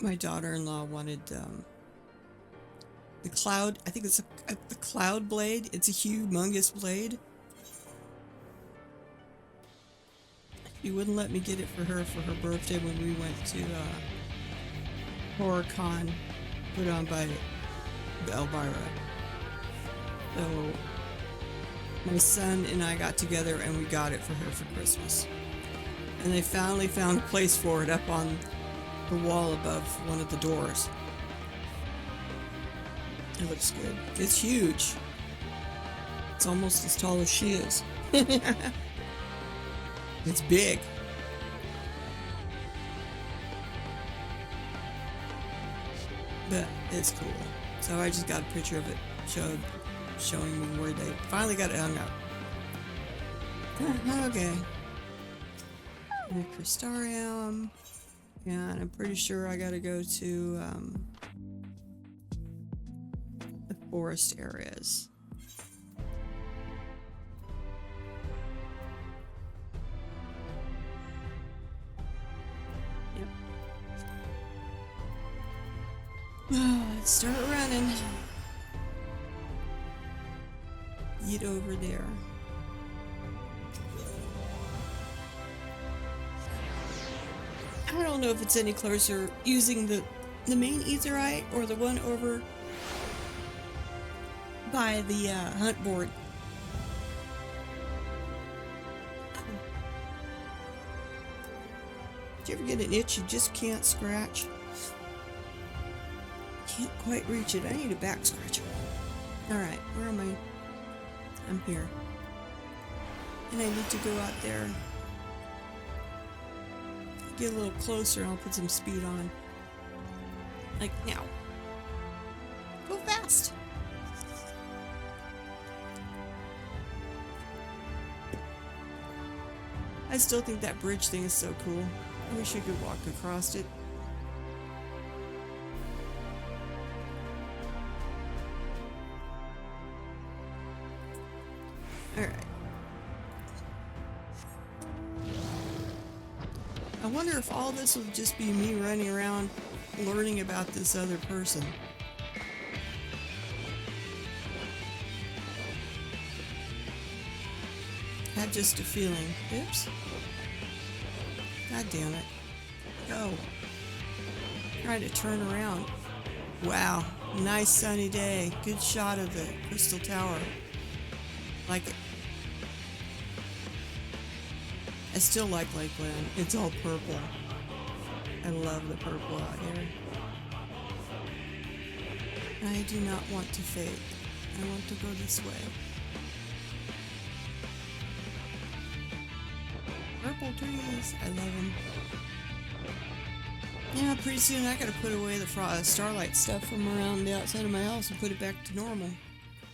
My daughter-in-law wanted the cloud. I think it's the cloud blade. It's a humongous blade. She wouldn't let me get it for her birthday when we went to HorrorCon put on by Elvira. So my son and I got together and we got it for her for Christmas. And they finally found a place for it up on the wall above one of the doors. It looks good. It's huge. It's almost as tall as she is. It's big. But it's cool. So I just got a picture of it showing me where they finally got it hung up. Okay. Crystarium. And I'm pretty sure I gotta go to the forest areas. Yep. Let's start running. Get over there. I don't know if it's any closer using the main etherite or the one over by the hunt board. Do you ever get an itch you just can't scratch? Can't quite reach it. I need a back scratcher. Alright, where am I? I'm here. And I need to go out there. Get a little closer and I'll put some speed on. Like now. Go fast! I still think that bridge thing is so cool. I wish I could walk across it. Alright. I wonder if all this would just be me running around learning about this other person. I have just a feeling. Oops. God damn it. Go. Trying to turn around. Wow. Nice sunny day. Good shot of the crystal tower. Like it. I still like Lakeland. It's all purple. I love the purple out here. I do not want to fade. I want to go this way. Purple trees. I love them. Yeah, pretty soon I gotta put away the starlight stuff from around the outside of my house and put it back to normal.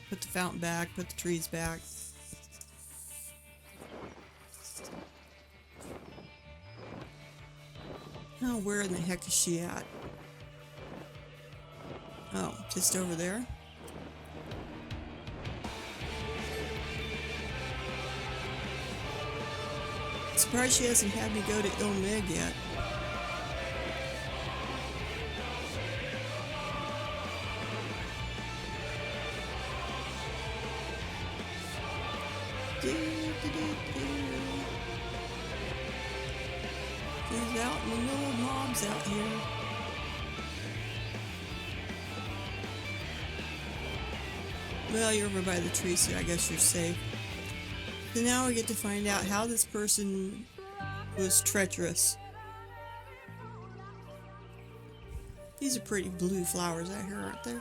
Put the fountain back, put the trees back. Oh, where in the heck is she at? Oh, just over there? Surprised she hasn't had me go to Ilmig yet. She's out in the middle of mobs out here. Well, you're over by the tree, so I guess you're safe. So now we get to find out how this person was treacherous. These are pretty blue flowers out here, aren't they?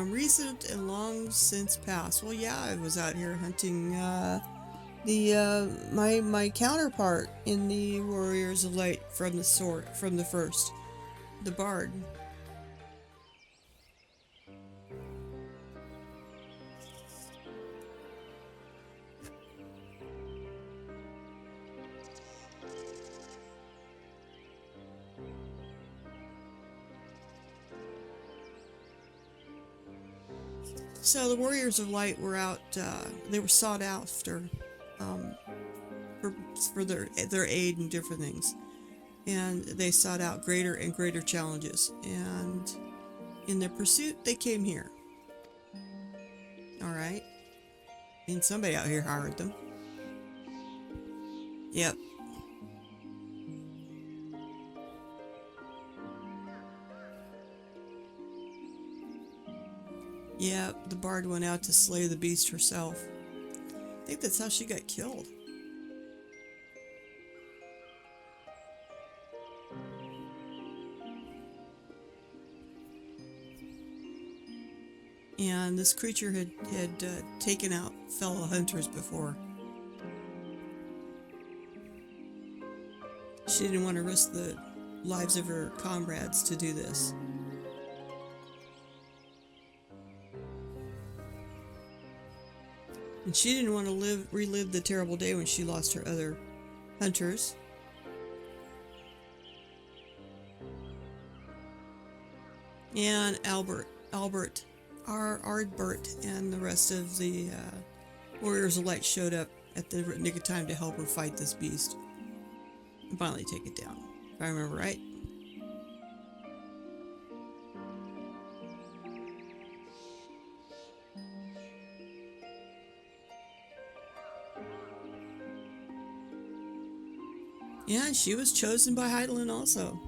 Recent and long since past. Well, yeah, I was out here hunting my counterpart in the Warriors of Light from the first, the Bard. So the Warriors of Light were out, they were sought after for their aid in different things. And they sought out greater and greater challenges. And in their pursuit, they came here. Alright. And somebody out here hired them. Yep. Yeah, the Bard went out to slay the beast herself. I think that's how she got killed. And this creature had taken out fellow hunters before. She didn't want to risk the lives of her comrades to do this. And she didn't want to relive the terrible day when she lost her other hunters. And Ardbert, and the rest of the Warriors of Light showed up at the nick of time to help her fight this beast. And finally take it down, if I remember right. Yeah, she was chosen by Heidelin also.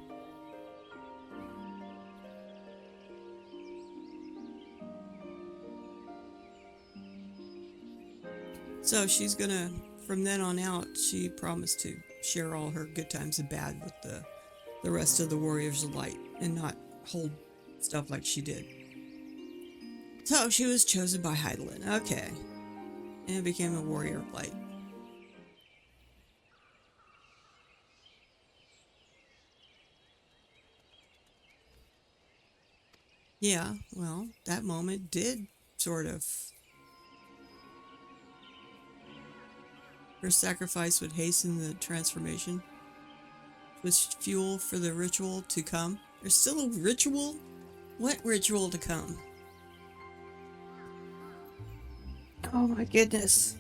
So she's gonna, from then on out, she promised to share all her good times and bad with the rest of the Warriors of Light and not hold stuff like she did. So she was chosen by Heidelin. Okay. And became a Warrior of Light. Yeah, well, that moment did sort of. Her sacrifice would hasten the transformation. It was fuel for the ritual to come. There's still a ritual? What ritual to come? Oh my goodness.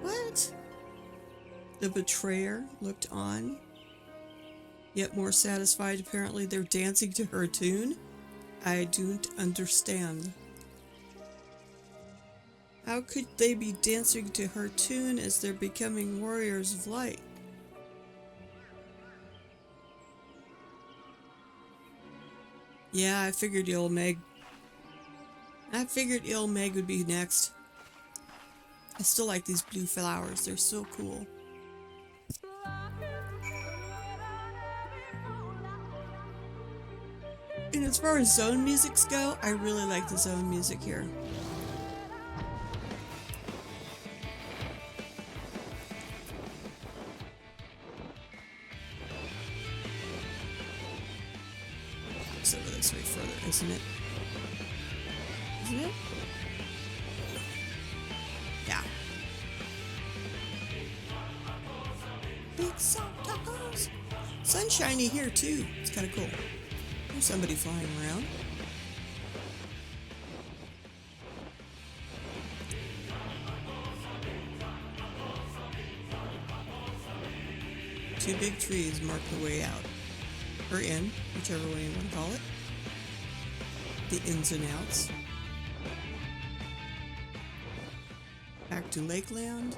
What? The betrayer looked on, yet more satisfied. Apparently they're dancing to her tune. I don't understand. How could they be dancing to her tune as they're becoming warriors of light? Yeah, I figured Il Meg. I figured Il Meg would be next. I still like these blue flowers. They're so cool. And as far as zone musics go, I really like the zone music here. It's over this way further, isn't it? Isn't it? Yeah. Big soft tacos. Sunshiny here too. It's kind of cool. There's somebody flying around. Two big trees mark the way out. Or in, whichever way you want to call it. The ins and outs. Back to Lakeland.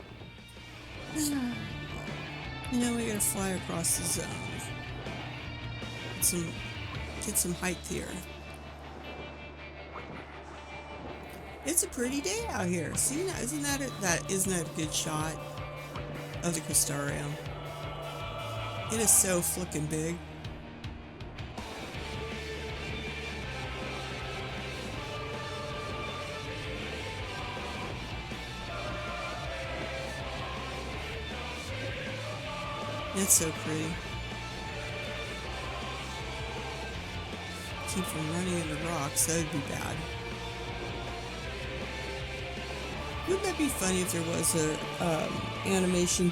And now we gotta fly across the zone. Get some height here. It's a pretty day out here. See, isn't that a good shot of the Crystarium? It is so flickin' big. It's so pretty. Keep from running into rocks, that would be bad. Wouldn't that be funny if there was a animation?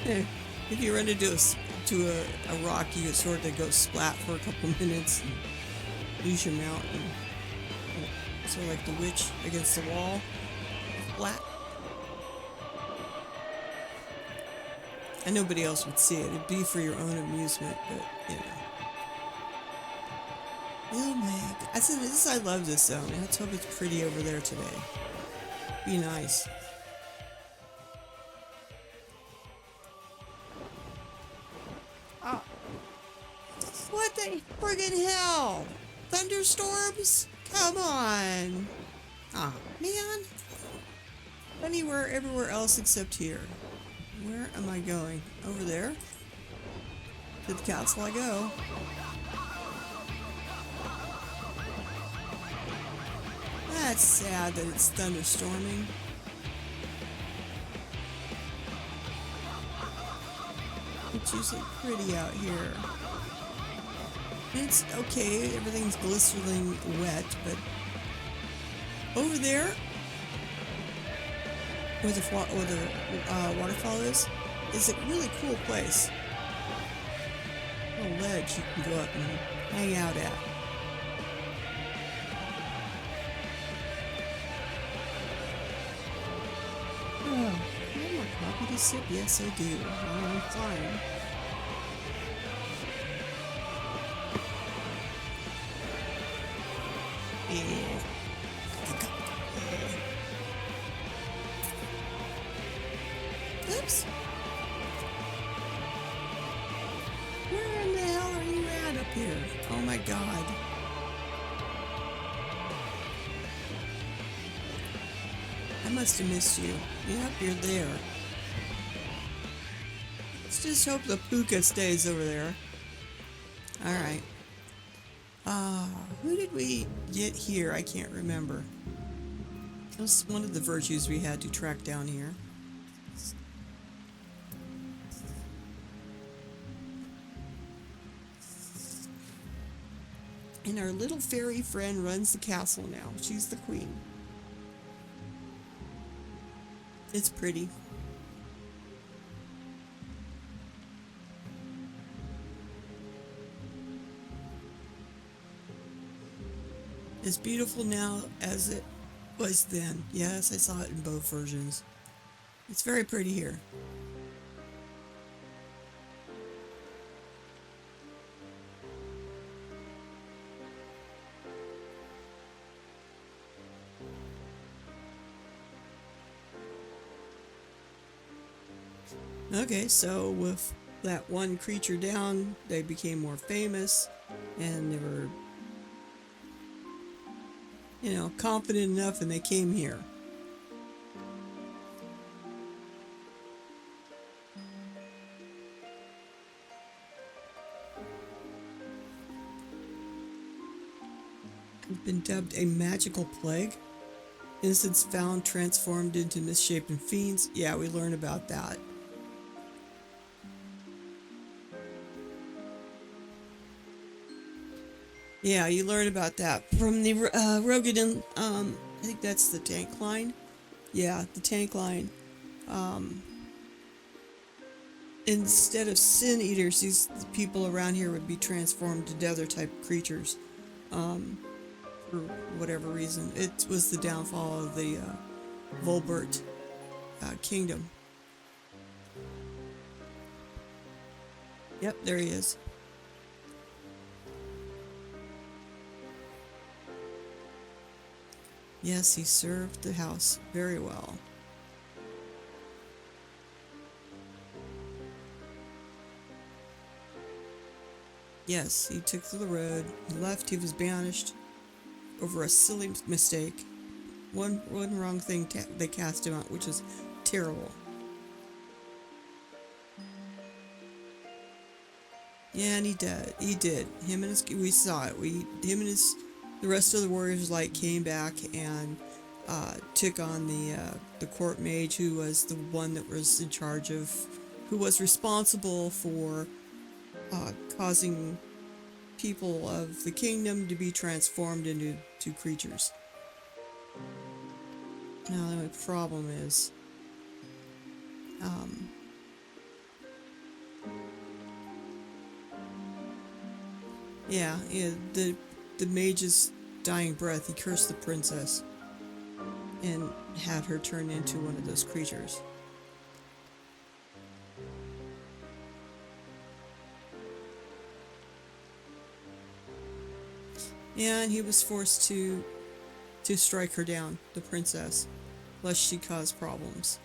If you run into a rock, you could sort of go splat for a couple minutes and lose your mount. So like the witch against the wall, splat. And nobody else would see it. It'd be for your own amusement, but you know. Oh man, I love this zone. Let's hope it's pretty over there today. Be nice. Oh. What the friggin' hell? Thunderstorms? Come on. Aw, man. Anywhere, everywhere else except here. Where am I going? Over there? To the castle I go. That's sad that it's thunderstorming. It's usually pretty out here. It's okay, everything's glistening wet, but over there, where the waterfall is a really cool place. A little ledge you can go up and hang out at. Oh, I have more coffee to sip? Yes, I do. Oh, I'm fine. Oops. Where in the hell are you at up here? Oh my god. I must have missed you. Yep, you're there. Let's just hope the puka stays over there. Alright. Who did we get here? I can't remember. That was one of the virtues we had to track down here. And our little fairy friend runs the castle now. She's the queen. It's pretty. As beautiful now as it was then. Yes, I saw it in both versions. It's very pretty here. Okay, so with that one creature down, they became more famous, and they were, you know, confident enough, and they came here. It's been dubbed a magical plague. Innocents found transformed into misshapen fiends. Yeah, we learned about that. Yeah, you learn about that from the Rogadin, I think that's the tank line. Yeah, the tank line. Instead of sin eaters, these people around here would be transformed into other type of creatures. For whatever reason. It was the downfall of the Volbert kingdom. Yep, there he is. Yes, he served the house very well. Yes, he took to the road. He left. He was banished over a silly mistake. One wrong thing they cast him out, which is terrible. Yeah, and he did. He did. Him and his, we saw it. The rest of the Warriors of Light came back and took on the court mage, who was the one that was in charge of, who was responsible for causing people of the kingdom to be transformed into creatures. Now the only problem is, yeah, the mage's dying breath, he cursed the princess and had her turn into one of those creatures. And he was forced to strike her down, the princess, lest she cause problems.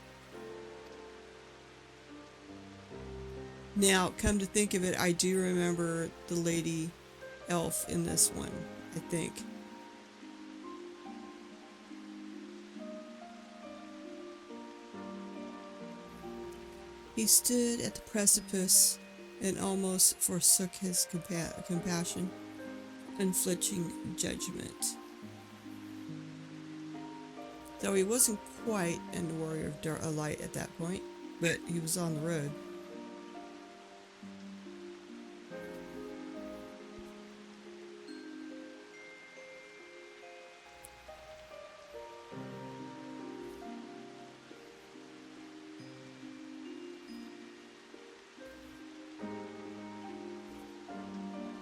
Now, come to think of it, I do remember the lady elf in this one, I think. He stood at the precipice and almost forsook his compassion, unflinching judgment. Though he wasn't quite an warrior of light at that point, but he was on the road.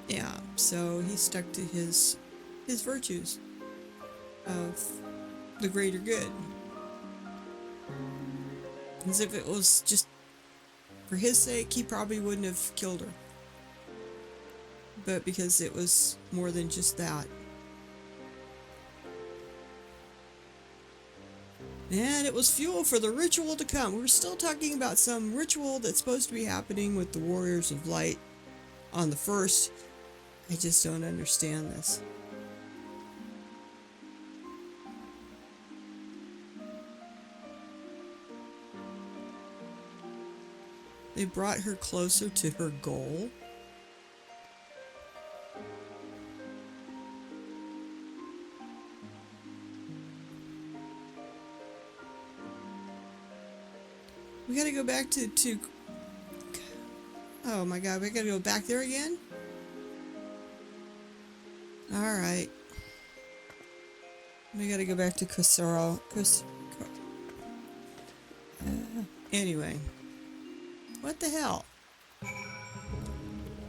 Yeah, so he stuck to his virtues of the greater good. As if it was just for his sake, he probably wouldn't have killed her. But because it was more than just that. And it was fuel for the ritual to come. We're still talking about some ritual that's supposed to be happening with the Warriors of Light on the 1st. I just don't understand this. They brought her closer to her goal. We gotta go back to oh my god, we gotta go back there again? Alright. We gotta go back to Cosero. Anyway. What the hell?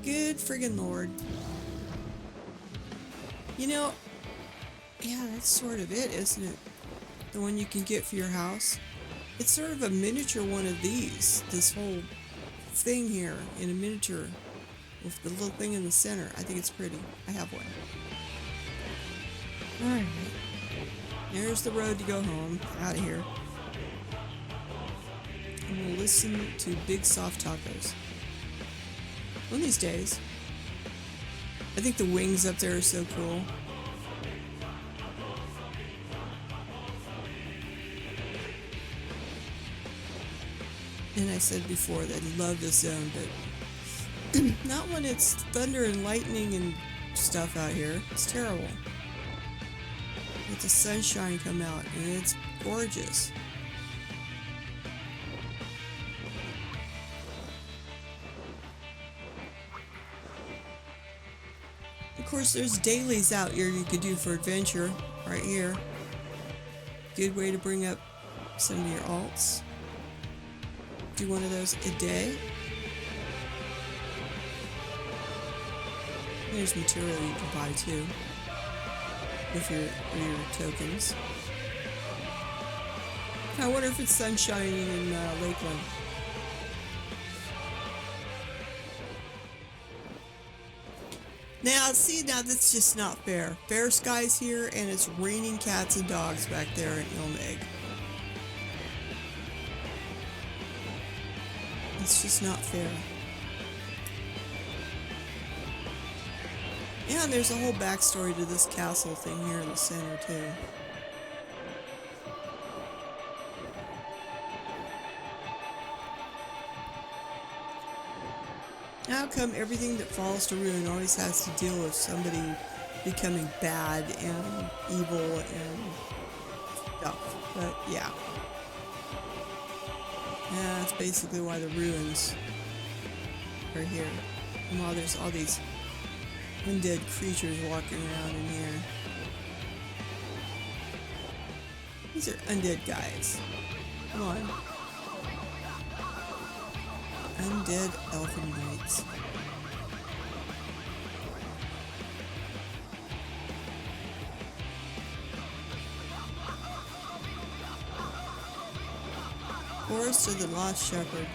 Good friggin' lord. You know, yeah, that's sort of it, isn't it? The one you can get for your house. It's sort of a miniature one of these. This whole thing here in a miniature with the little thing in the center. I think it's pretty. I have one. Alright. There's the road to go home. Out of here. And we'll listen to Big Soft Tacos. One of these days. I think the wings up there are so cool. And I said before that I love this zone, but not when it's thunder and lightning and stuff out here. It's terrible. Let the sunshine come out, and it's gorgeous. Of course, there's dailies out here you could do for adventure, right here. Good way to bring up some of your alts. Do one of those a day. There's material you can buy too with your tokens. I wonder if it's sun shining in Lakeland. Now, see, now that's just not fair. Fair skies here, and it's raining cats and dogs back there in Ilmeg. It's just not fair. Yeah, and there's a whole backstory to this castle thing here in the center, too. How come everything that falls to ruin always has to deal with somebody becoming bad and evil and stuff? But yeah. Yeah, that's basically why the ruins are here. And while there's all these undead creatures walking around in here. These are undead guys. Come on. Undead elfin knights. Forest of the Lost Shepherd.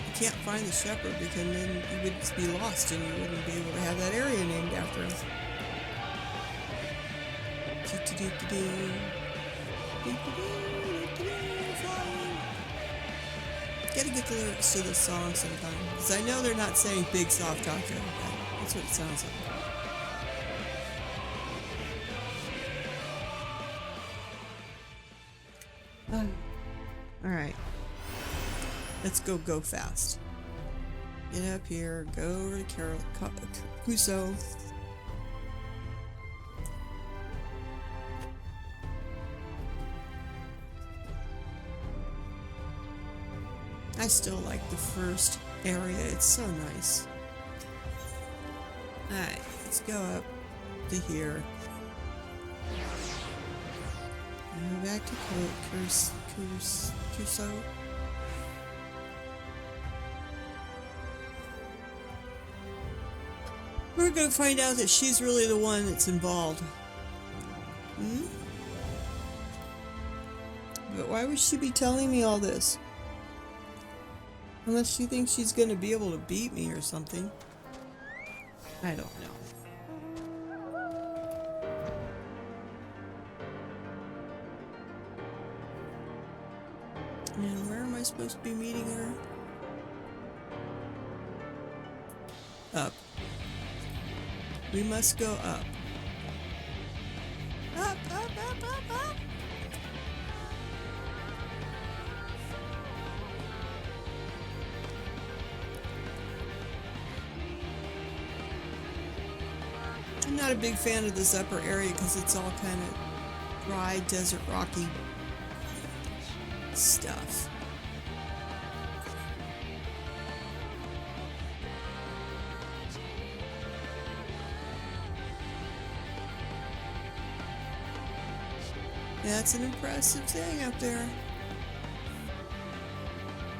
You can't find the shepherd because then he would just be lost and you wouldn't be able to have that area named after him. Gotta get the lyrics to this song sometime. Because I know they're not saying big soft taco. That's what it sounds like. Alright. Let's go fast. Get up here, go over to Cuso. I still like the first area, it's so nice. Alright, let's go up to here. Go back to Cuso. We're gonna find out that she's really the one that's involved. But why would she be telling me all this? Unless she thinks she's gonna be able to beat me or something. I don't know. And where am I supposed to be meeting her? Up. We must go up. Up, up, up, up, up. I'm not a big fan of this upper area because it's all kind of dry, desert, rocky stuff. That's an impressive thing up there.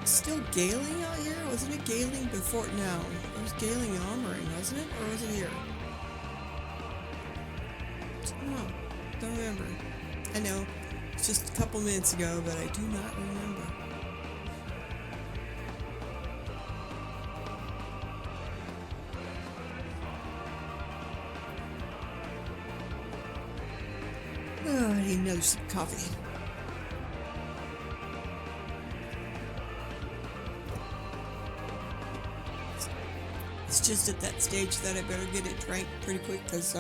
Still galing out here? Wasn't it galing before? No, it was galing armoring, wasn't it? Or was it here? Oh, don't remember. I know, it's just a couple minutes ago, but I do not remember. Oh, I need another sip of coffee. It's just at that stage that I better get it drank pretty quick because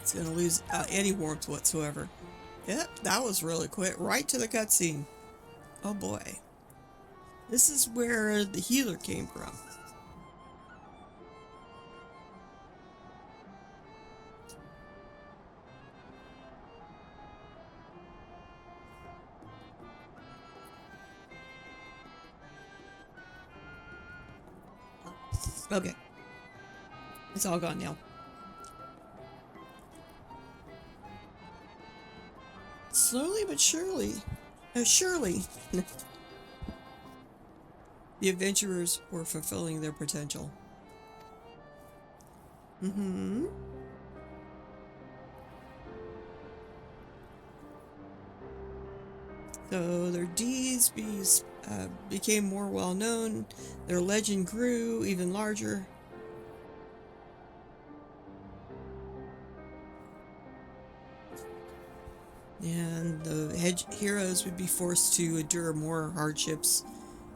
it's gonna lose any warmth whatsoever. Yep, that was really quick. Right to the cutscene. Oh boy. This is where the healer came from. Okay. It's all gone now. Slowly but surely. Surely. The adventurers were fulfilling their potential. Mm-hmm. So their deeds became more well known. Their legend grew even larger. And the heroes would be forced to endure more hardships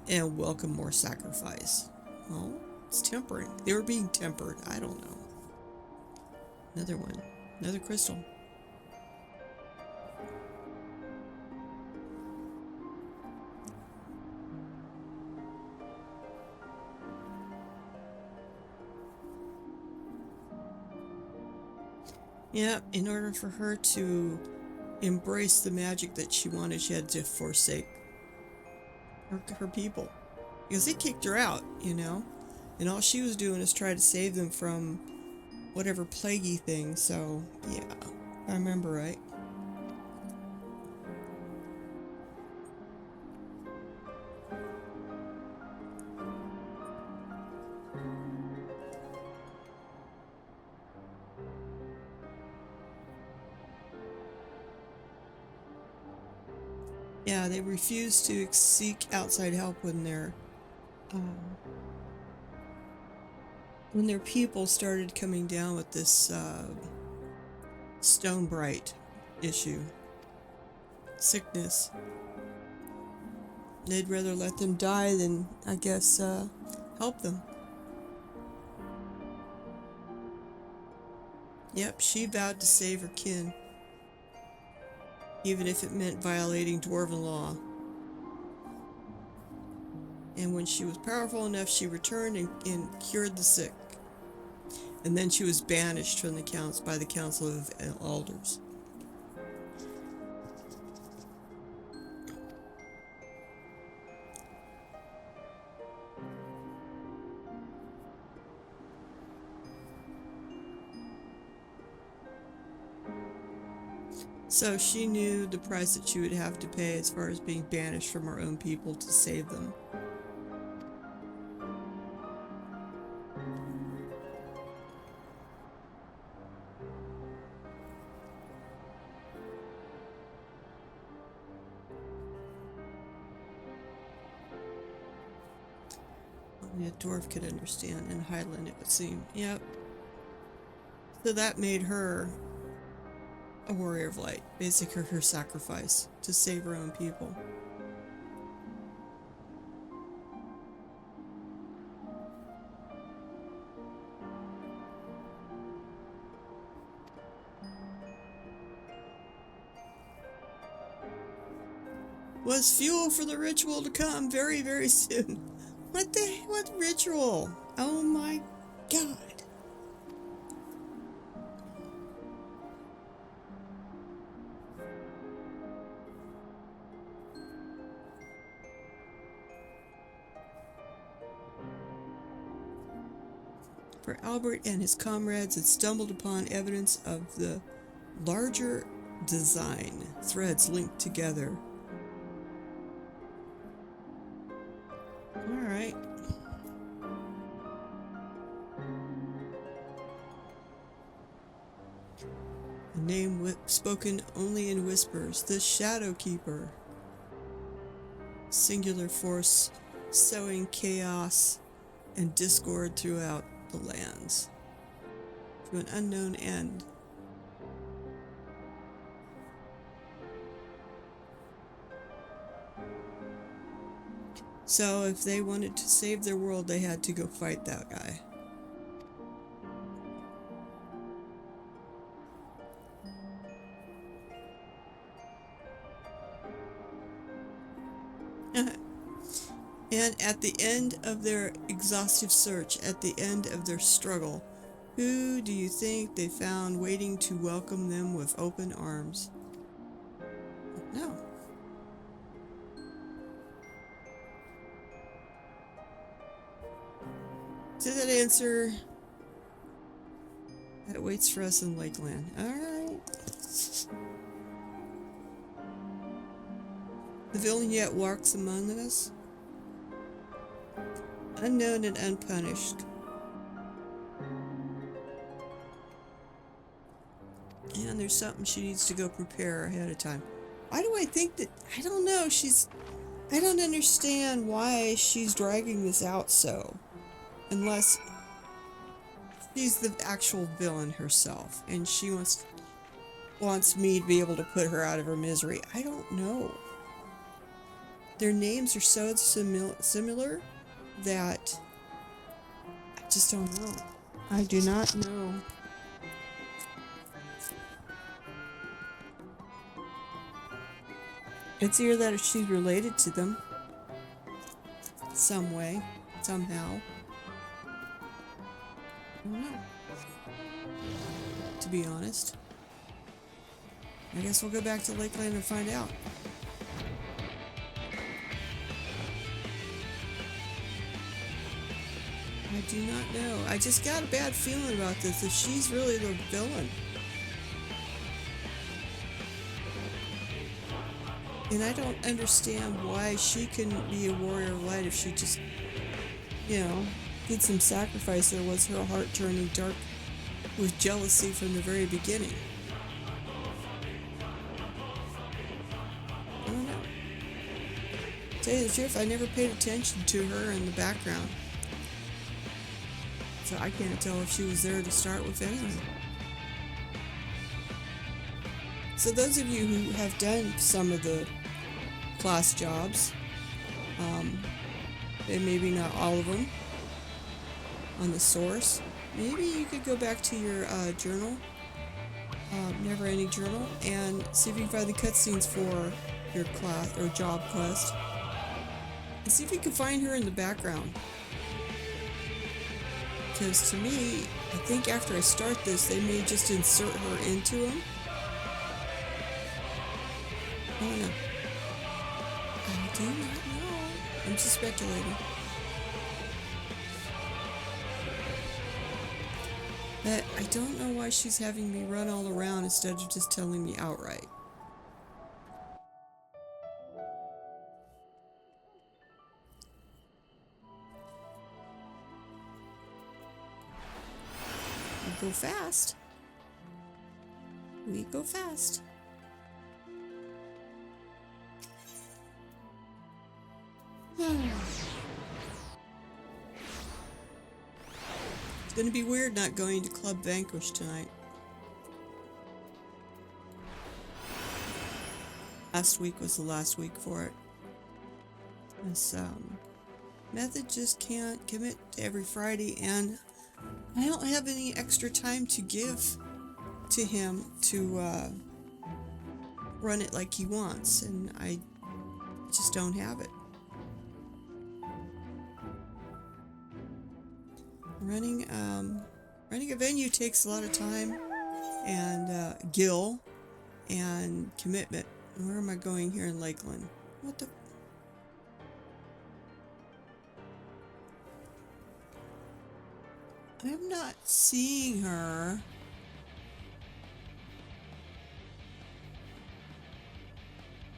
and welcome more sacrifice. Well, it's tempering. They were being tempered. I don't know. Another one. Another crystal. Yeah, in order for her to embrace the magic that she wanted, she had to forsake her people. Because they kicked her out, you know? And all she was doing is try to save them from whatever plaguey thing, so yeah, if I remember right. Yeah, they refused to seek outside help when their people started coming down with this stone bright issue, sickness. They'd rather let them die than, I guess, help them. Yep, she vowed to save her kin, even if it meant violating dwarven law. And when she was powerful enough, she returned and cured the sick. And then she was banished from the by the Council of Elders. So she knew the price that she would have to pay as far as being banished from her own people to save them. Only a dwarf could understand, and Highland it would seem. Yep. So that made her a warrior of light. Basically her sacrifice to save her own people. Was fuel for the ritual to come very, very soon. What ritual? Oh my god. For Albert and his comrades had stumbled upon evidence of the larger design, threads linked together. Alright. A name spoken only in whispers, the Shadow Keeper. Singular force sowing chaos and discord throughout the lands. To an unknown end. So if they wanted to save their world, they had to go fight that guy. And at the end of their exhaustive search, at the end of their struggle, who do you think they found waiting to welcome them with open arms? No. To that answer that waits for us in Lakeland. Alright. The villain yet walks among us, unknown and unpunished. And there's something she needs to go prepare ahead of time. Why do I think that? I don't know. I don't understand why she's dragging this out so. Unless she's the actual villain herself and she wants me to be able to put her out of her misery. I don't know. Their names are so similar that I just don't know. I do not know. It's either that she's related to them some way, somehow. I don't know. To be honest. I guess we'll go back to Lakeland and find out. I do not know. I just got a bad feeling about this, if she's really the villain. And I don't understand why she couldn't be a warrior of light if she just, did some sacrifice or was her heart turning dark with jealousy from the very beginning. I don't know. To tell you the truth, I never paid attention to her in the background. So I can't tell if she was there to start with anyway. So those of you who have done some of the class jobs, and maybe not all of them, on the source, maybe you could go back to your journal, never-ending journal, and see if you can find the cutscenes for your class or job quest, and see if you can find her in the background. Because to me, I think after I start this, they may just insert her into them. I don't know. I do not know. I'm just speculating. But I don't know why she's having me run all around instead of just telling me outright. We go fast. We go fast. It's gonna be weird not going to Club Vanquish tonight. last week was the last week for it. This method just can't commit to every Friday, and I don't have any extra time to give to him to run it like he wants, and I just don't have it. Running a venue takes a lot of time and gil and commitment. Where am I going here in Lakeland? What the? I'm not seeing her.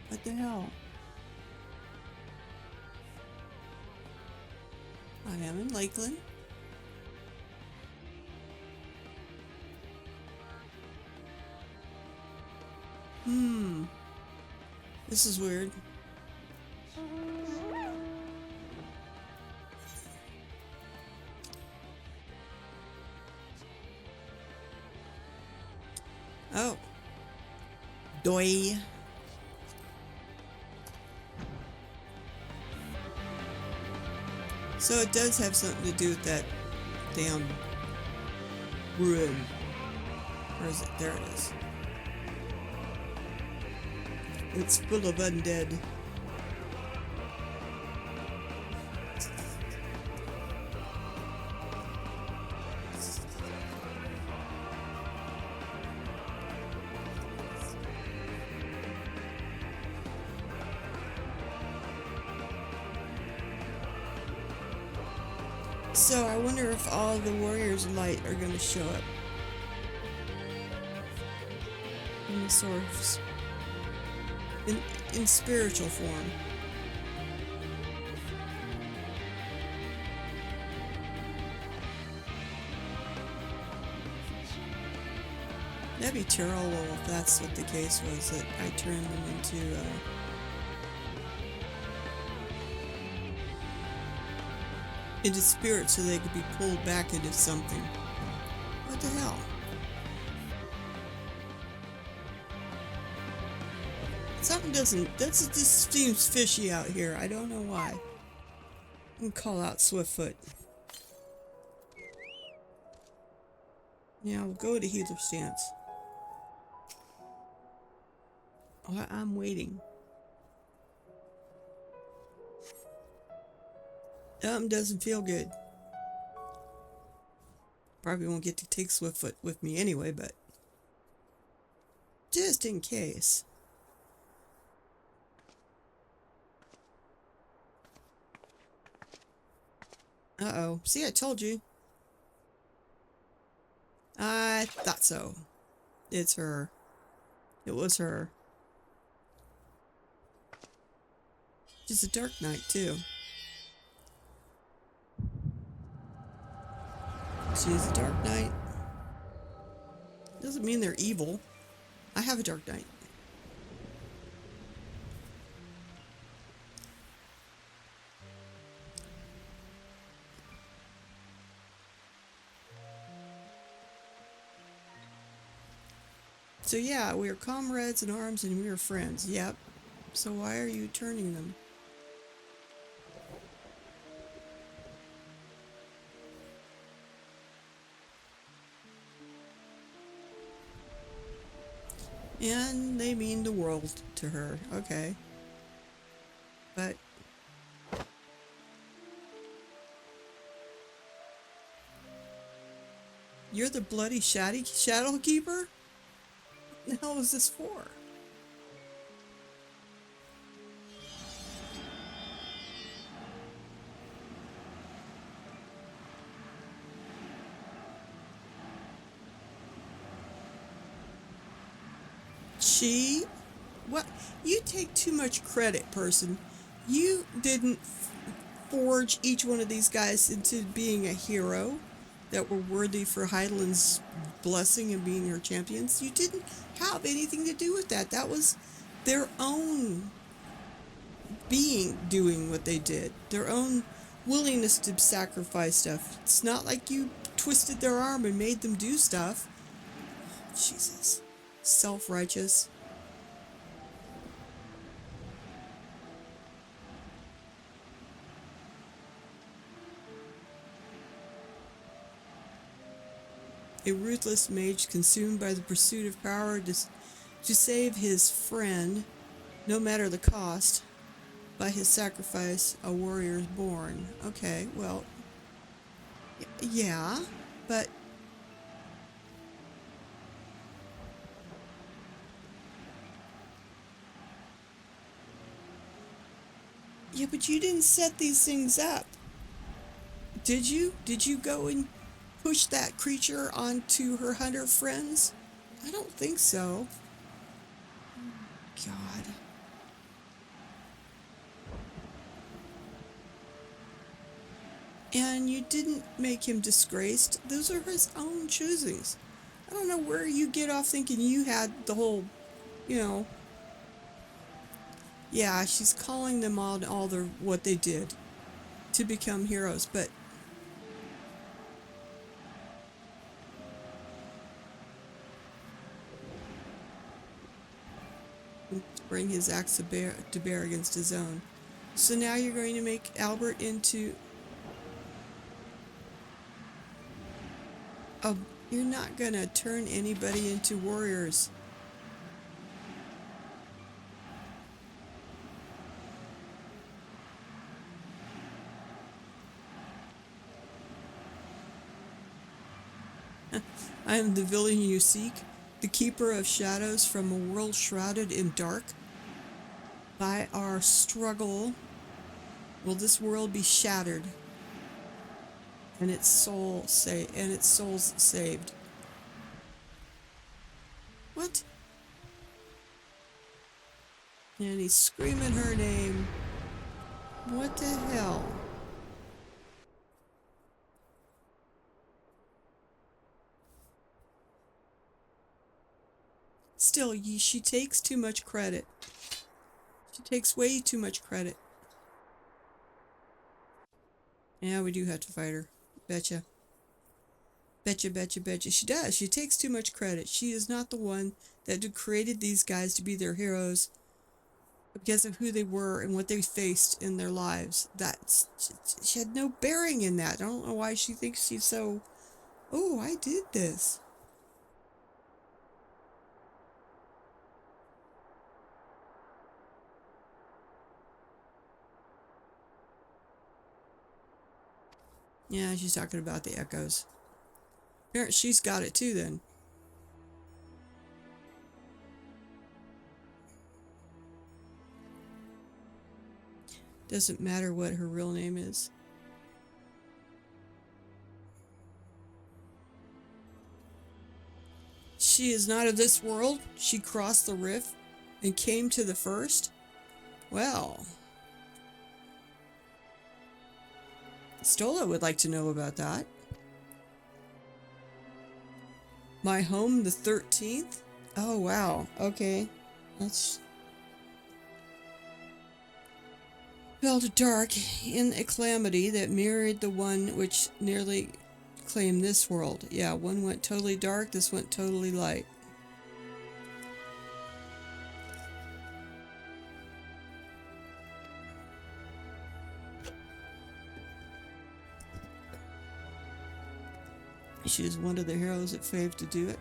What the hell? I am in Lakeland. This is weird. Oh. Doi. So it does have something to do with that damn room. Where is it? There it is. It's full of undead. So I wonder if all the Warriors of Light are going to show up in the source, in spiritual form. That'd be terrible if that's what the case was, that I turned them into spirit so they could be pulled back into something. What the hell? Something that just seems fishy out here. I don't know why. I'm gonna call out Swiftfoot. Yeah, we'll go to healer stance. Oh, I'm waiting. Doesn't feel good. Probably won't get to take Swiftfoot with me anyway, but just in case. Uh-oh. See, I told you. I thought so. It's her. It was her. She's a Dark Knight, too. She's a Dark Knight. Doesn't mean they're evil. I have a Dark Knight. So yeah, we are comrades in arms and we are friends. Yep. So why are you turning them? And they mean the world to her. Okay. But you're the bloody shadow keeper? What the hell is this for? What? You take too much credit, person. You didn't forge each one of these guys into being a hero that were worthy for Heidelin's blessing and being her champions. You didn't have anything to do with that. That was their own being doing what they did. Their own willingness to sacrifice stuff. It's not like you twisted their arm and made them do stuff. Jesus. Self-righteous. a ruthless mage consumed by the pursuit of power to save his friend, no matter the cost. By his sacrifice, a warrior is born. Okay, well, yeah, but yeah, but you didn't set these things up. Did you? Did you go and push that creature onto her hunter friends? I don't think so. God. And you didn't make him disgraced. Those are his own choosings. I don't know where you get off thinking you had the whole, you know. Yeah, she's calling them all their what they did to become heroes, but bring his axe to bear against his own. So now you're going to make Albert into a... You're not going to turn anybody into warriors. I am the villain you seek, the keeper of shadows from a world shrouded in dark. By our struggle will this world be shattered, and its souls saved. What? And he's screaming her name. What the hell? Still, she takes too much credit. She takes way too much credit. Yeah, we do have to fight her. Betcha. Betcha, betcha, betcha. She does. She takes too much credit. She is not the one that created these guys to be their heroes because of who they were and what they faced in their lives. She had no bearing in that. I don't know why she thinks she's so... Oh, I did this. Yeah, she's talking about the echoes. Apparently she's got it too then. Doesn't matter what her real name is. She is not of this world. She crossed the rift and came to the first. Well, Stola would like to know about that. My home, the 13th? Oh, wow. Okay. That's... fell to dark in a calamity that mirrored the one which nearly claimed this world. Yeah, one went totally dark, this went totally light. She was one of the heroes that faved to do it.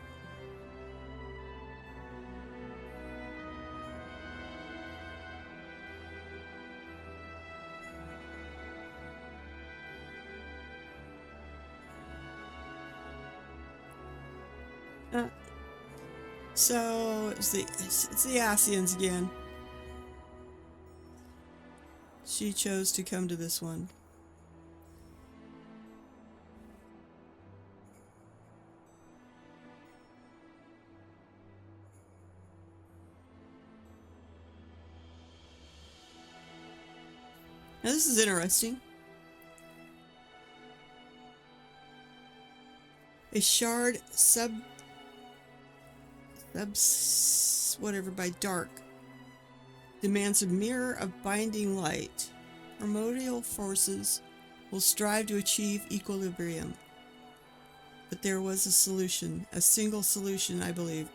So it's the Asians again. She chose to come to this one. Now this is interesting. A shard whatever by dark demands a mirror of binding light. Primordial forces will strive to achieve equilibrium. But there was a solution, a single solution, I believe.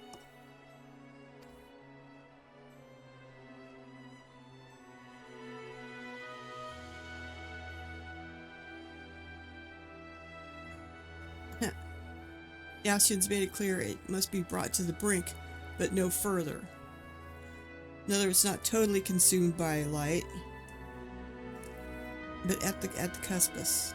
Ascians made it clear it must be brought to the brink, but no further. In other words, not totally consumed by light, but at the cuspus.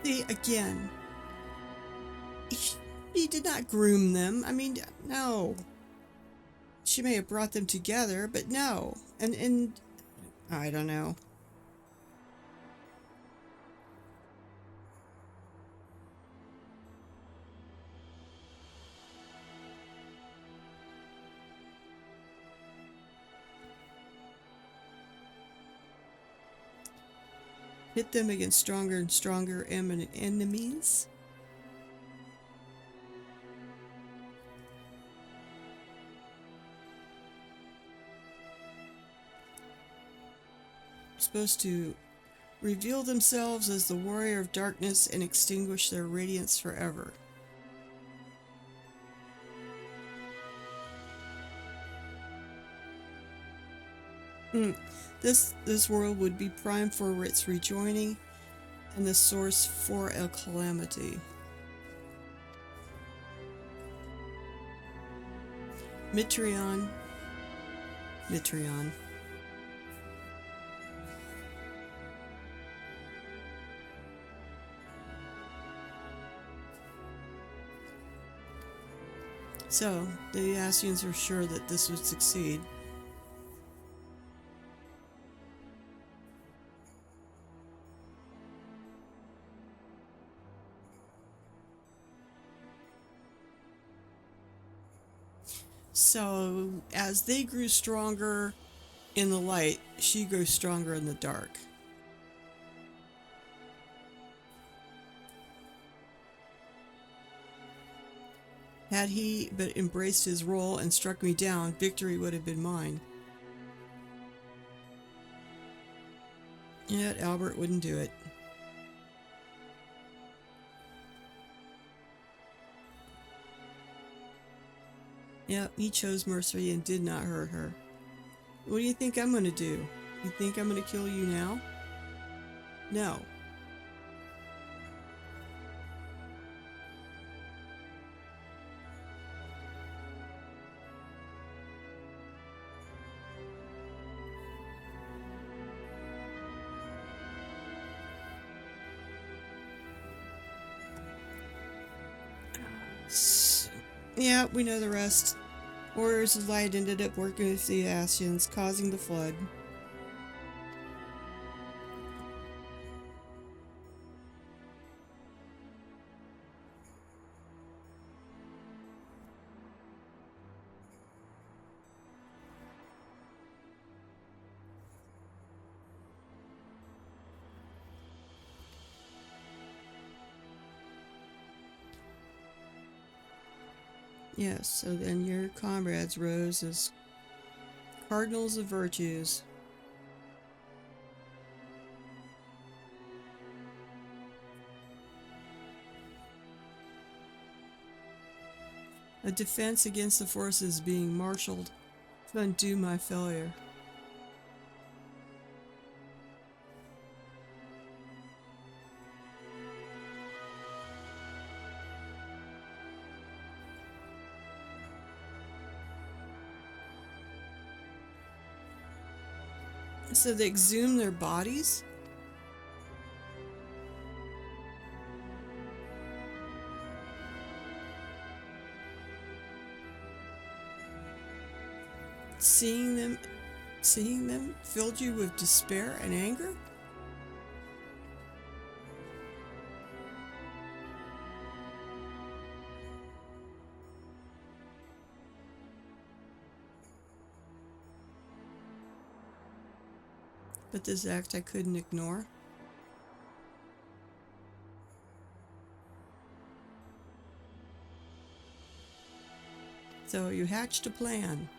See, again, she did not groom them. I mean, no. She may have brought them together, but no. And I don't know. Hit them against stronger and stronger enemies. Supposed to reveal themselves as the warrior of darkness and extinguish their radiance forever. This world would be primed for its rejoining and the source for a calamity. Mitreon. So, the Ascians were sure that this would succeed. So, as they grew stronger in the light, she grew stronger in the dark. Had he but embraced his role and struck me down, victory would have been mine. Yet Albert wouldn't do it. Yep, he chose mercy and did not hurt her. What do you think I'm going to do? You think I'm going to kill you now? No. Yeah, we know the rest. Warriors of Light ended up working with the Ascians, causing the flood. Yes, so then your comrades rose as cardinals of virtues. A defense against the forces being marshaled to undo my failure. So they exhume their bodies? Seeing them filled you with despair and anger? But this act I couldn't ignore. So you hatched a plan.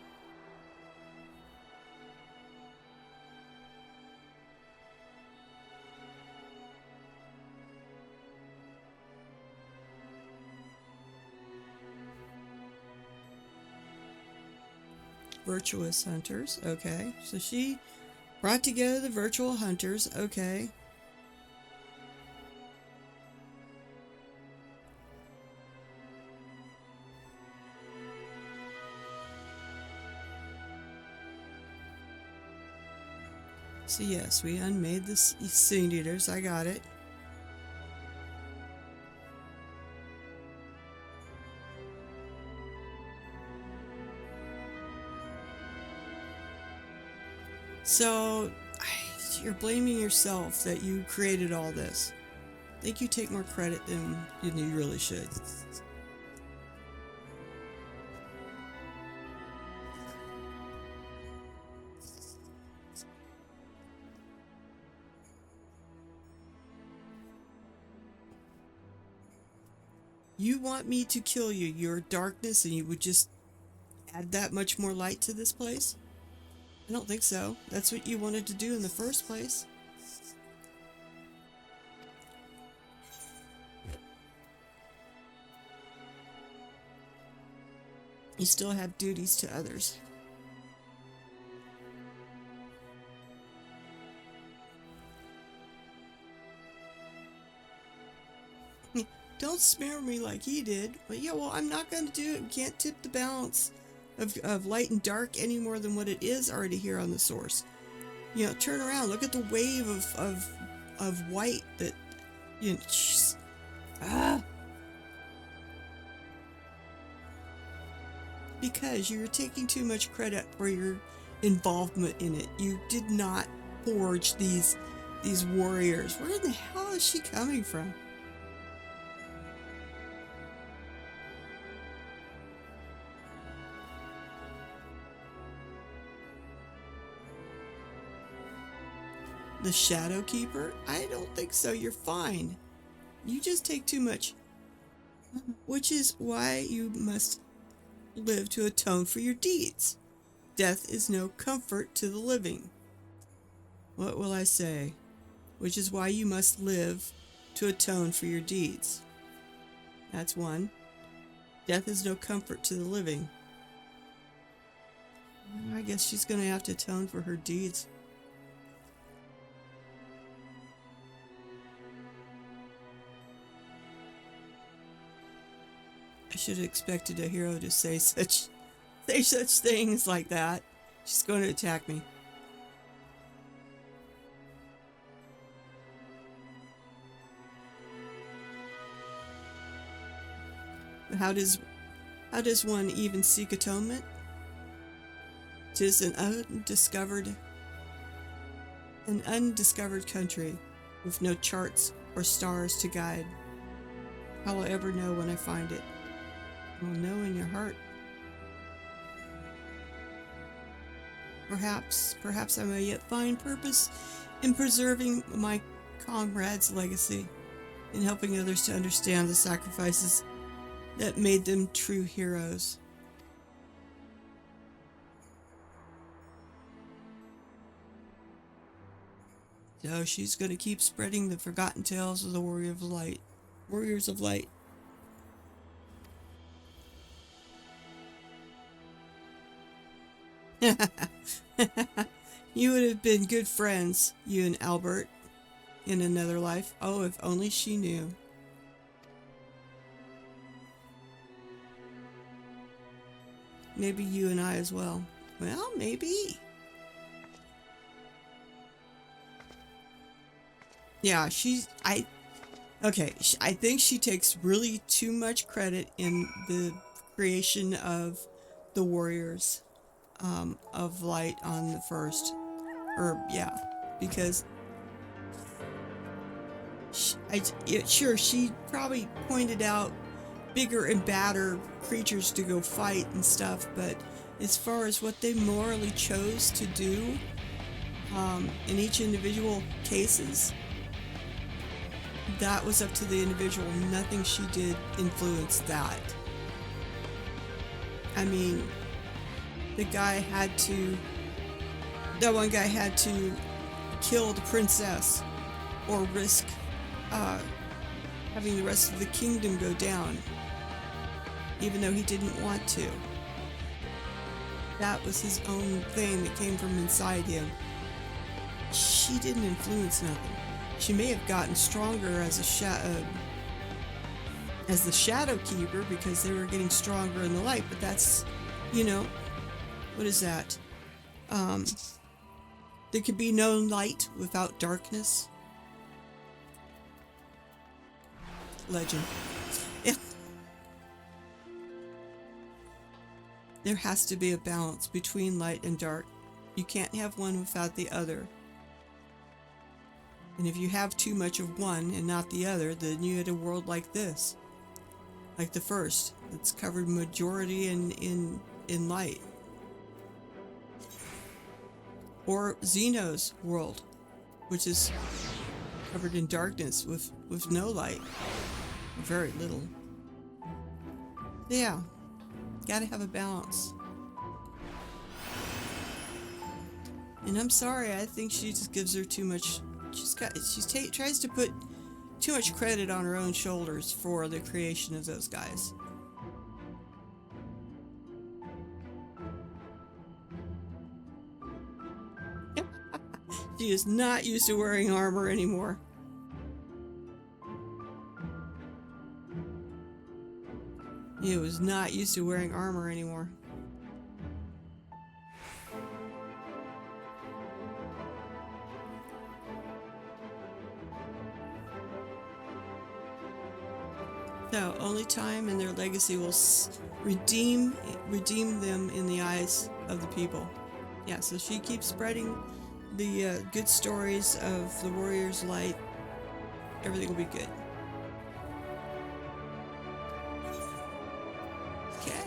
virtuous hunters. Okay, so she brought together the virtual hunters. Okay. So yes, we unmade the Sin Eaters. I got it. So, you're blaming yourself that you created all this. I think you take more credit than you really should. You want me to kill you, your darkness, and you would just add that much more light to this place? I don't think so. That's what you wanted to do in the first place. You still have duties to others. Don't smear me like he did. But yeah, well, I'm not going to do it. We can't tip the balance of light and dark any more than what it is already here on the source. You know, turn around. Look at the wave of white that, you know, Because you're taking too much credit for your involvement in it. You did not forge these warriors. Where in the hell is she coming from? The Shadow Keeper? I don't think so. You're fine. You just take too much. Which is why you must live to atone for your deeds. Death is no comfort to the living. What will I say? Which is why you must live to atone for your deeds. That's one. Death is no comfort to the living. I guess she's going to have to atone for her deeds. I should have expected a hero to say such things like that. She's going to attack me. How does one even seek atonement? 'Tis an undiscovered country, with no charts or stars to guide. How will I ever know when I find it? Will know in your heart. Perhaps I may yet find purpose in preserving my comrades' legacy, in helping others to understand the sacrifices that made them true heroes. So she's going to keep spreading the forgotten tales of the Warriors of Light. You would have been good friends, you and Albert, in another life. Oh, if only she knew. Maybe you and I as well. Well, maybe. Yeah, I think she takes really too much credit in the creation of the Warriors of Light on the first. Because she probably pointed out bigger and badder creatures to go fight and stuff, but as far as what they morally chose to do in each individual cases, that was up to the individual. Nothing she did influenced that. I mean, that one guy had to kill the princess or risk having the rest of the kingdom go down, even though he didn't want to. That was his own thing that came from inside him. She didn't influence nothing. She may have gotten stronger as as the Shadow Keeper because they were getting stronger in the light, but that's, you know, what is that? There could be no light without darkness. Legend. Yeah. There has to be a balance between light and dark. You can't have one without the other. And if you have too much of one and not the other, then you had a world like this. Like the first. It's covered majority in light. Or Xeno's world, which is covered in darkness with no light. Very little. Yeah. Gotta have a balance. And I'm sorry, I think she just gives her too much. Tries to put too much credit on her own shoulders for the creation of those guys. She is not used to wearing armor anymore. He was not used to wearing armor anymore. So, only time and their legacy will redeem them in the eyes of the people. Yeah, so she keeps spreading the good stories of the Warrior's Light. Everything will be good. Okay,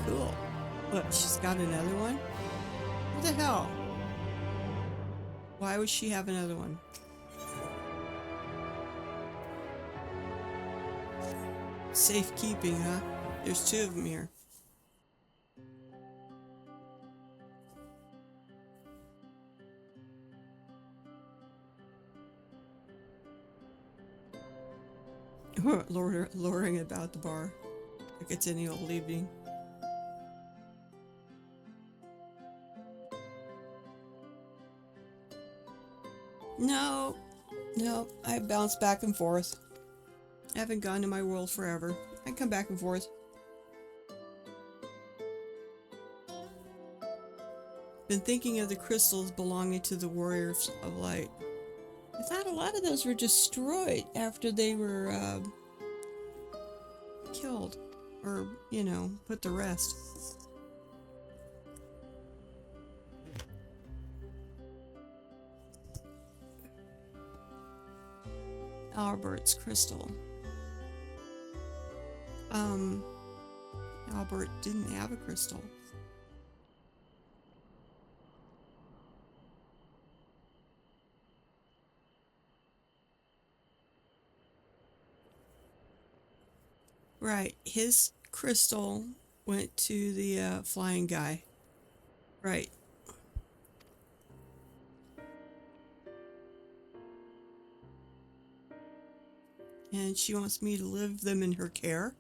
cool. What, she's got another one? What the hell? Why would she have another one? Safekeeping, huh? There's two of them here. Lowering about the bar. Like it's any old evening. No, I bounce back and forth. I haven't gone to my world forever. I come back and forth. Been thinking of the crystals belonging to the Warriors of Light. I thought a lot of those were destroyed after they were killed. Or, you know, put to rest. Albert's crystal. Albert didn't have a crystal. Right, his crystal went to the flying guy. Right. And she wants me to leave them in her care.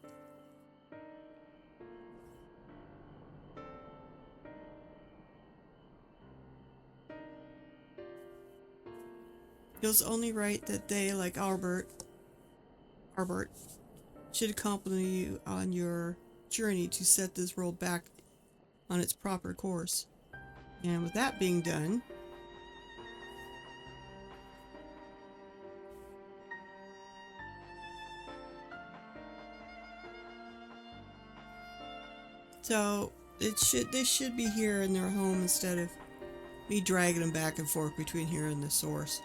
Feels only right that they, like Albert, should accompany you on your journey to set this world back on its proper course. And with that being done, so they should be here in their home instead of me dragging them back and forth between here and the source.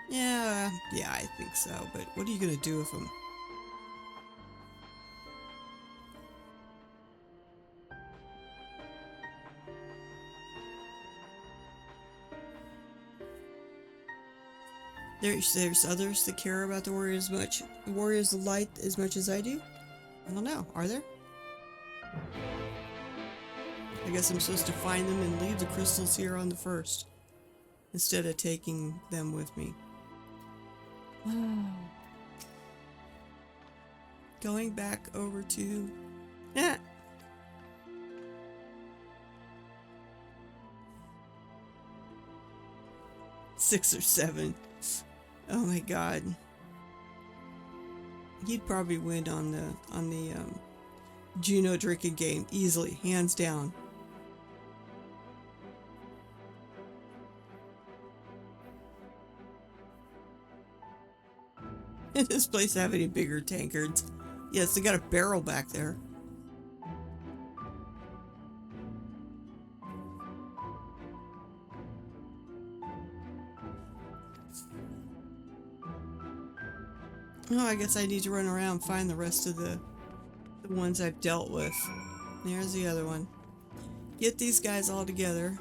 Yeah, I think so, but what are you gonna do with them? There's others that care about the Warriors of Light as much as I do? I don't know, are there? I guess I'm supposed to find them and leave the crystals here on the first, instead of taking them with me. Going back over to... 6 or 7. Oh my god. He'd probably win on the Juno drinking game easily, hands down. Does this place have any bigger tankards? Yes, they got a barrel back there. Oh, I guess I need to run around and find the rest of the ones I've dealt with. There's the other one. Get these guys all together.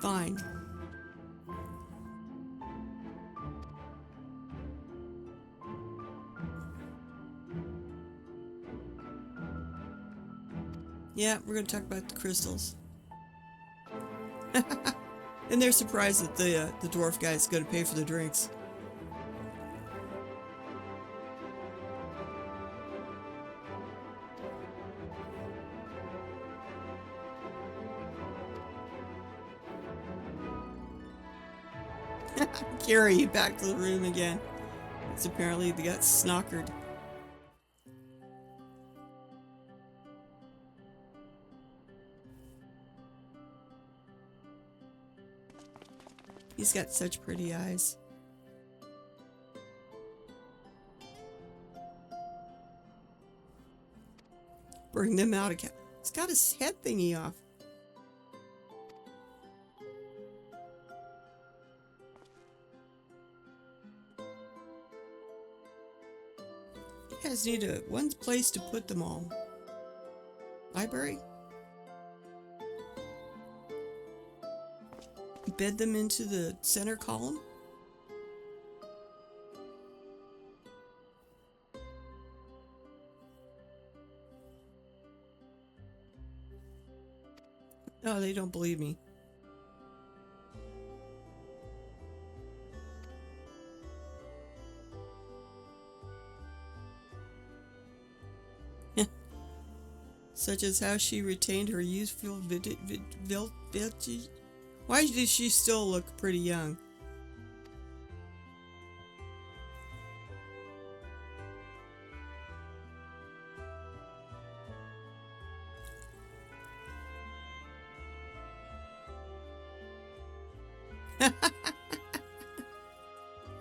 Fine. Yeah, we're going to talk about the crystals. And they're surprised that the dwarf guy is going to pay for the drinks. Carry you back to the room again. It's apparently they got snockered. He's got such pretty eyes. Bring them out again. He's got his head thingy off. You guys need one place to put them all. Library? Bed them into the center column? Oh, they don't believe me. Such as how she retained her youthful Why does she still look pretty young?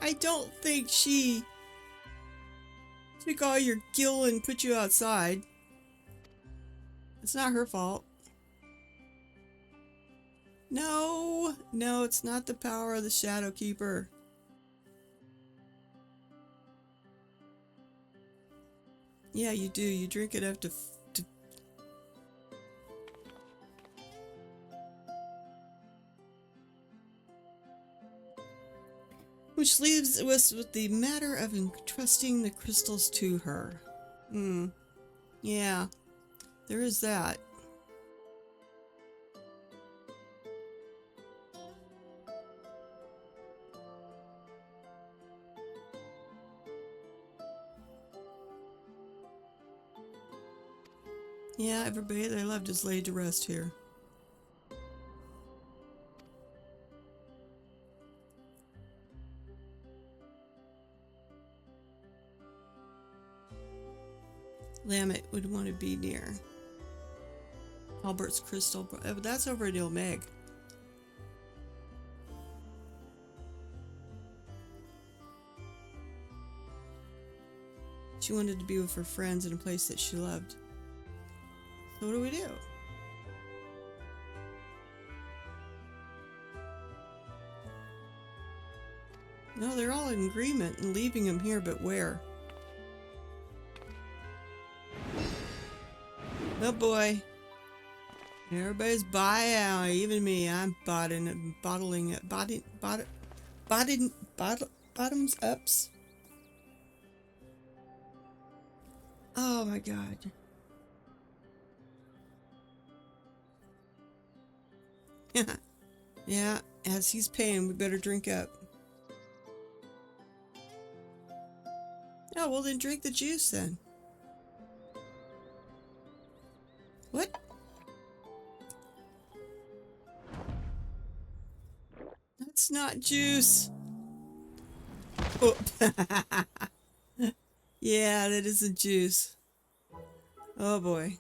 I don't think she took all your gil and put you outside. It's not her fault. No, it's not the power of the Shadow Keeper. Yeah, you do. You drink enough to Which leaves us with the matter of entrusting the crystals to her. Yeah, there is that. Yeah, everybody they loved is laid to rest here. Lamet would want to be near. Albert's crystal, but that's over at Ilmeg. She wanted to be with her friends in a place that she loved. So what do we do? No, they're all in agreement and leaving him here, but where? Oh boy. Everybody's out, even me. I'm bottling it. Bottoms ups. Oh my god. Yeah, as he's paying, we better drink up. Oh, well then drink the juice then. What? not juice. Oh. Yeah, that isn't juice. Oh boy.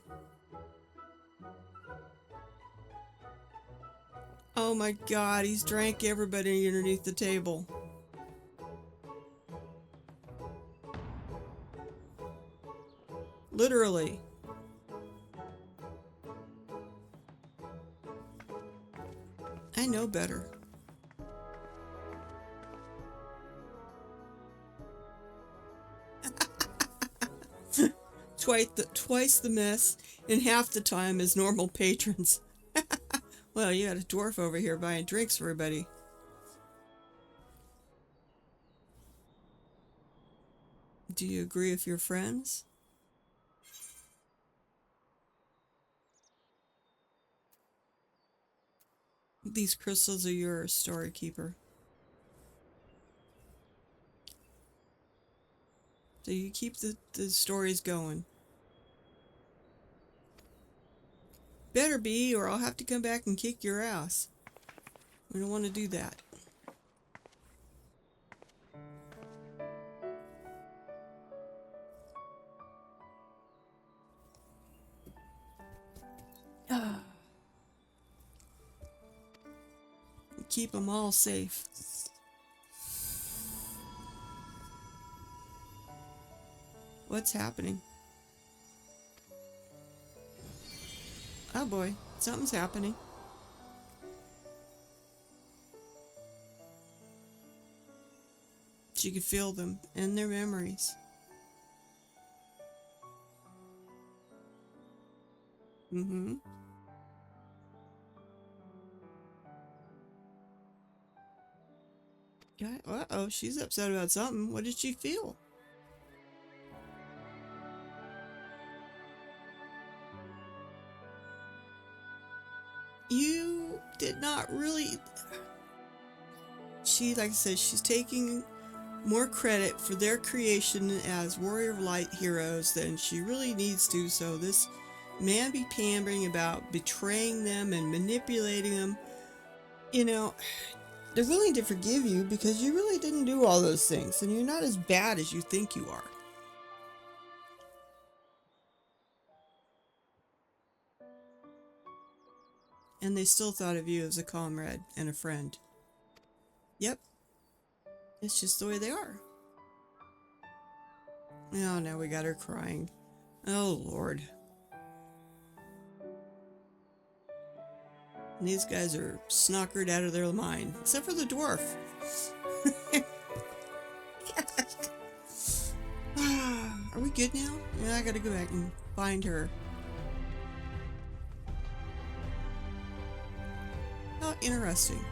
Oh my god, he's drank everybody underneath the table. Literally. I know better. Twice the mess in half the time as normal patrons. Well, you got a dwarf over here buying drinks for everybody. Do you agree with your friends? These crystals are yours, story keeper. So you keep the stories going. Better be, or I'll have to come back and kick your ass. We don't want to do that. Keep them all safe. What's happening? Oh boy, something's happening. She could feel them and their memories. Mm-hmm. Yeah, uh-oh, she's upset about something. What did she feel? You did not really... She, like I said, she's taking more credit for their creation as Warrior of Light heroes than she really needs to, so this man be pandering about betraying them and manipulating them. You know, they're willing to forgive you because you really didn't do all those things, and you're not as bad as you think you are. And they still thought of you as a comrade and a friend. Yep. It's just the way they are. Oh, now we got her crying. Oh, Lord. And these guys are snockered out of their mind. Except for the dwarf. Are we good now? Yeah, I gotta go back and find her. Oh, interesting.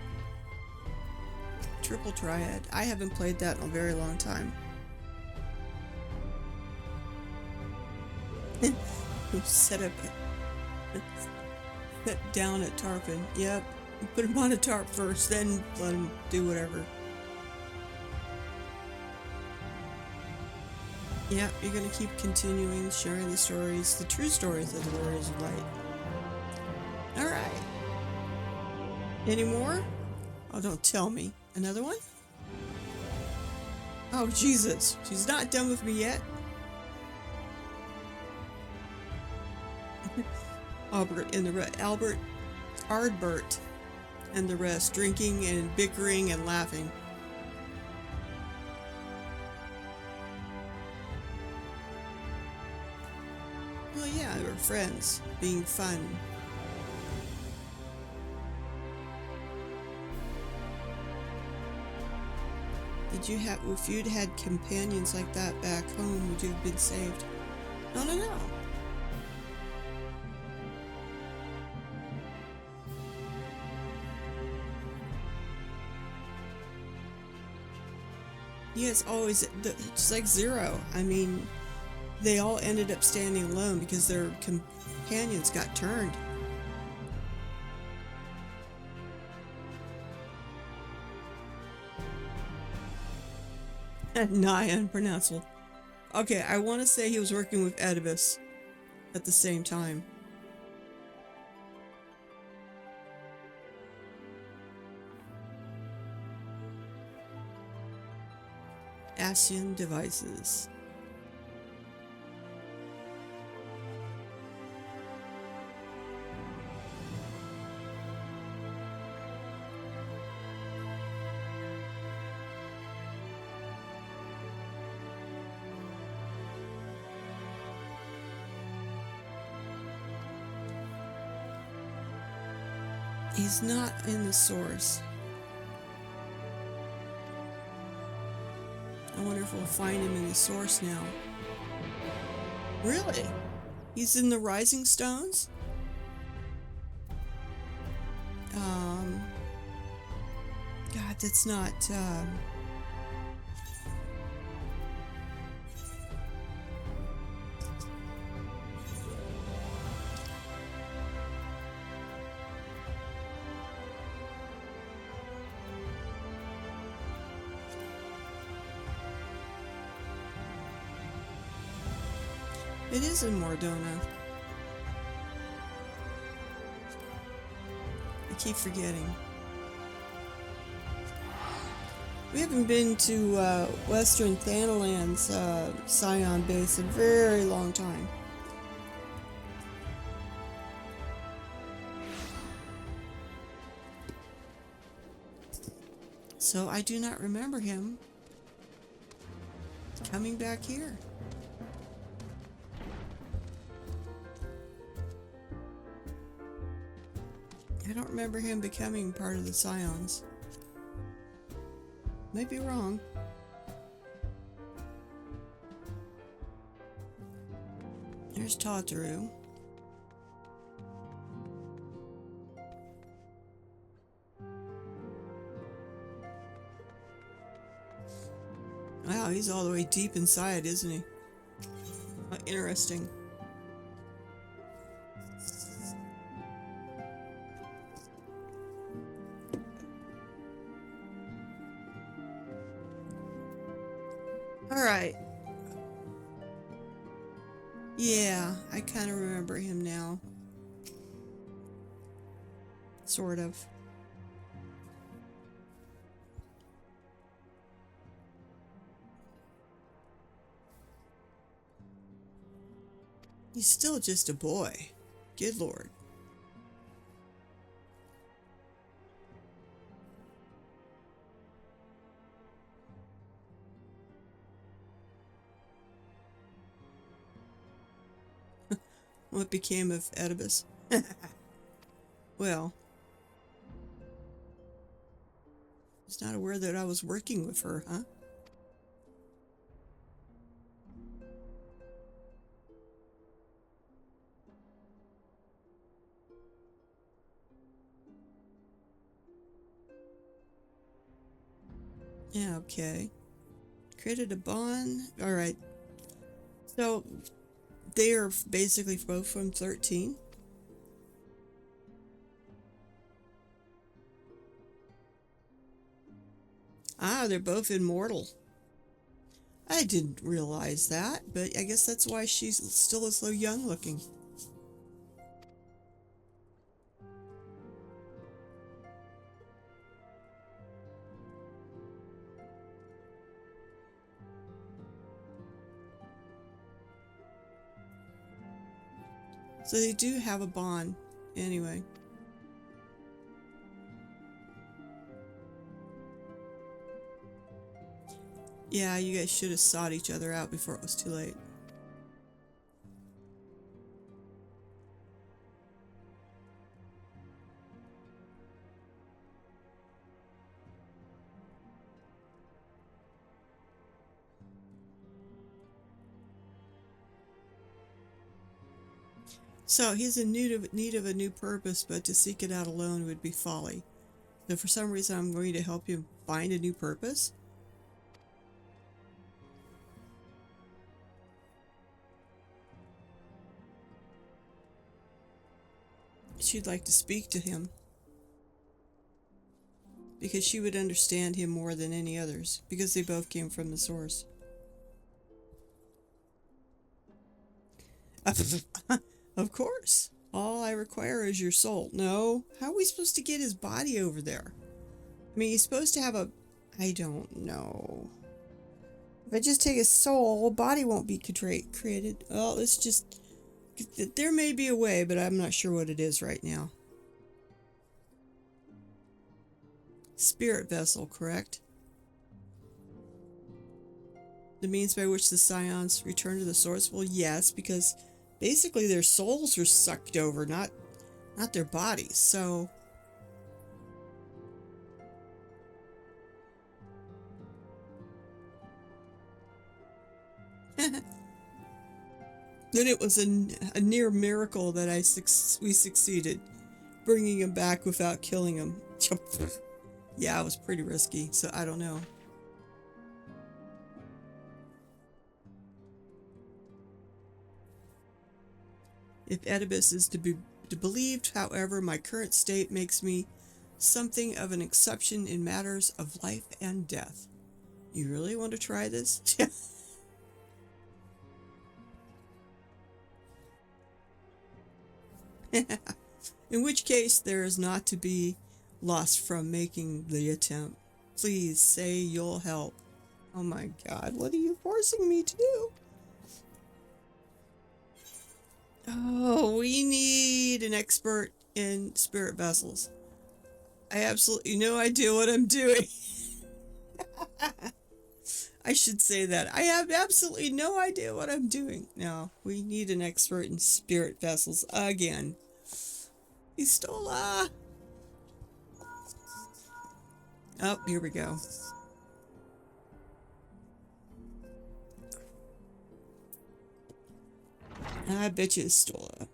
Triple Triad. I haven't played that in a very long time. Set up down at Tarpon. Yep. Put him on a tarp first, then let him do whatever. Yeah, you're gonna keep continuing sharing the stories, the true stories of the Warriors of Light. Alright. Any more? Oh, don't tell me. Another one? Oh, Jesus. She's not done with me yet. Albert and Ardbert and the rest, drinking and bickering and laughing. Well, yeah, they were friends, being fun. Did you have, if you'd had companions like that back home, would you have been saved? No, no, no. Yes, always, it's like Zero. I mean, they all ended up standing alone because their companions got turned. Nigh unpronounceable. Okay, I want to say he was working with Oedipus at the same time. Ascian devices. He's not in the source. I wonder if we'll find him in the source now. Really? He's in the Rising Stones? God, that's not, it is in Mordona. I keep forgetting. We haven't been to Western Thanaland's Scion base in a very long time. So I do not remember him coming back here. I don't remember him becoming part of the Scions. Might be wrong. There's Tataru. Wow, he's all the way deep inside, isn't he? Interesting. Alright. Yeah, I kind of remember him now. Sort of. He's still just a boy. Good Lord. What became of Oedipus? Well, I was not aware that I was working with her, huh? Yeah, okay. Created a bond. Alright. So, they are basically both from 13. Ah, they're both immortal. I didn't realize that, but I guess that's why she's still so young looking. So they do have a bond, anyway. Yeah, you guys should have sought each other out before it was too late. So he's in need of a new purpose, but to seek it out alone would be folly. So for some reason I'm going to help you find a new purpose. She'd like to speak to him, because she would understand him more than any others, because they both came from the source. Of course. All I require is your soul. No. How are we supposed to get his body over there? I mean, he's supposed to have a... I don't know. If I just take a soul, a body won't be created. Well, let's just... There may be a way, but I'm not sure what it is right now. Spirit vessel, correct? The means by which the scions return to the source? Well, yes, because basically their souls are sucked over, not their bodies. So then it was a near miracle that we succeeded bringing him back without killing him. Yeah, it was pretty risky, so I don't know. If Oedipus is to be believed, however, my current state makes me something of an exception in matters of life and death. You really want to try this? In which case, there is not to be lost from making the attempt. Please say you'll help. Oh my God, what are you forcing me to do? Oh, we need an expert in spirit vessels. I absolutely no idea what I'm doing. I should say that. I have absolutely no idea what I'm doing. No, we need an expert in spirit vessels again. Pistola! Oh, here we go. I bet you it's Stola.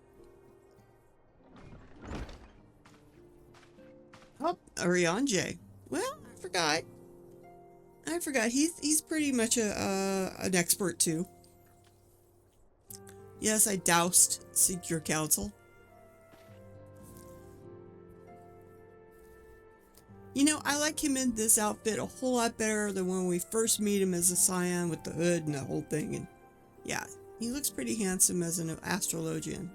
Oh, Arianje. Well, I forgot. He's pretty much an expert too. Yes, I doused Seek Your Counsel. You know, I like him in this outfit a whole lot better than when we first meet him as a scion with the hood and the whole thing. And yeah, he looks pretty handsome as an astrologian.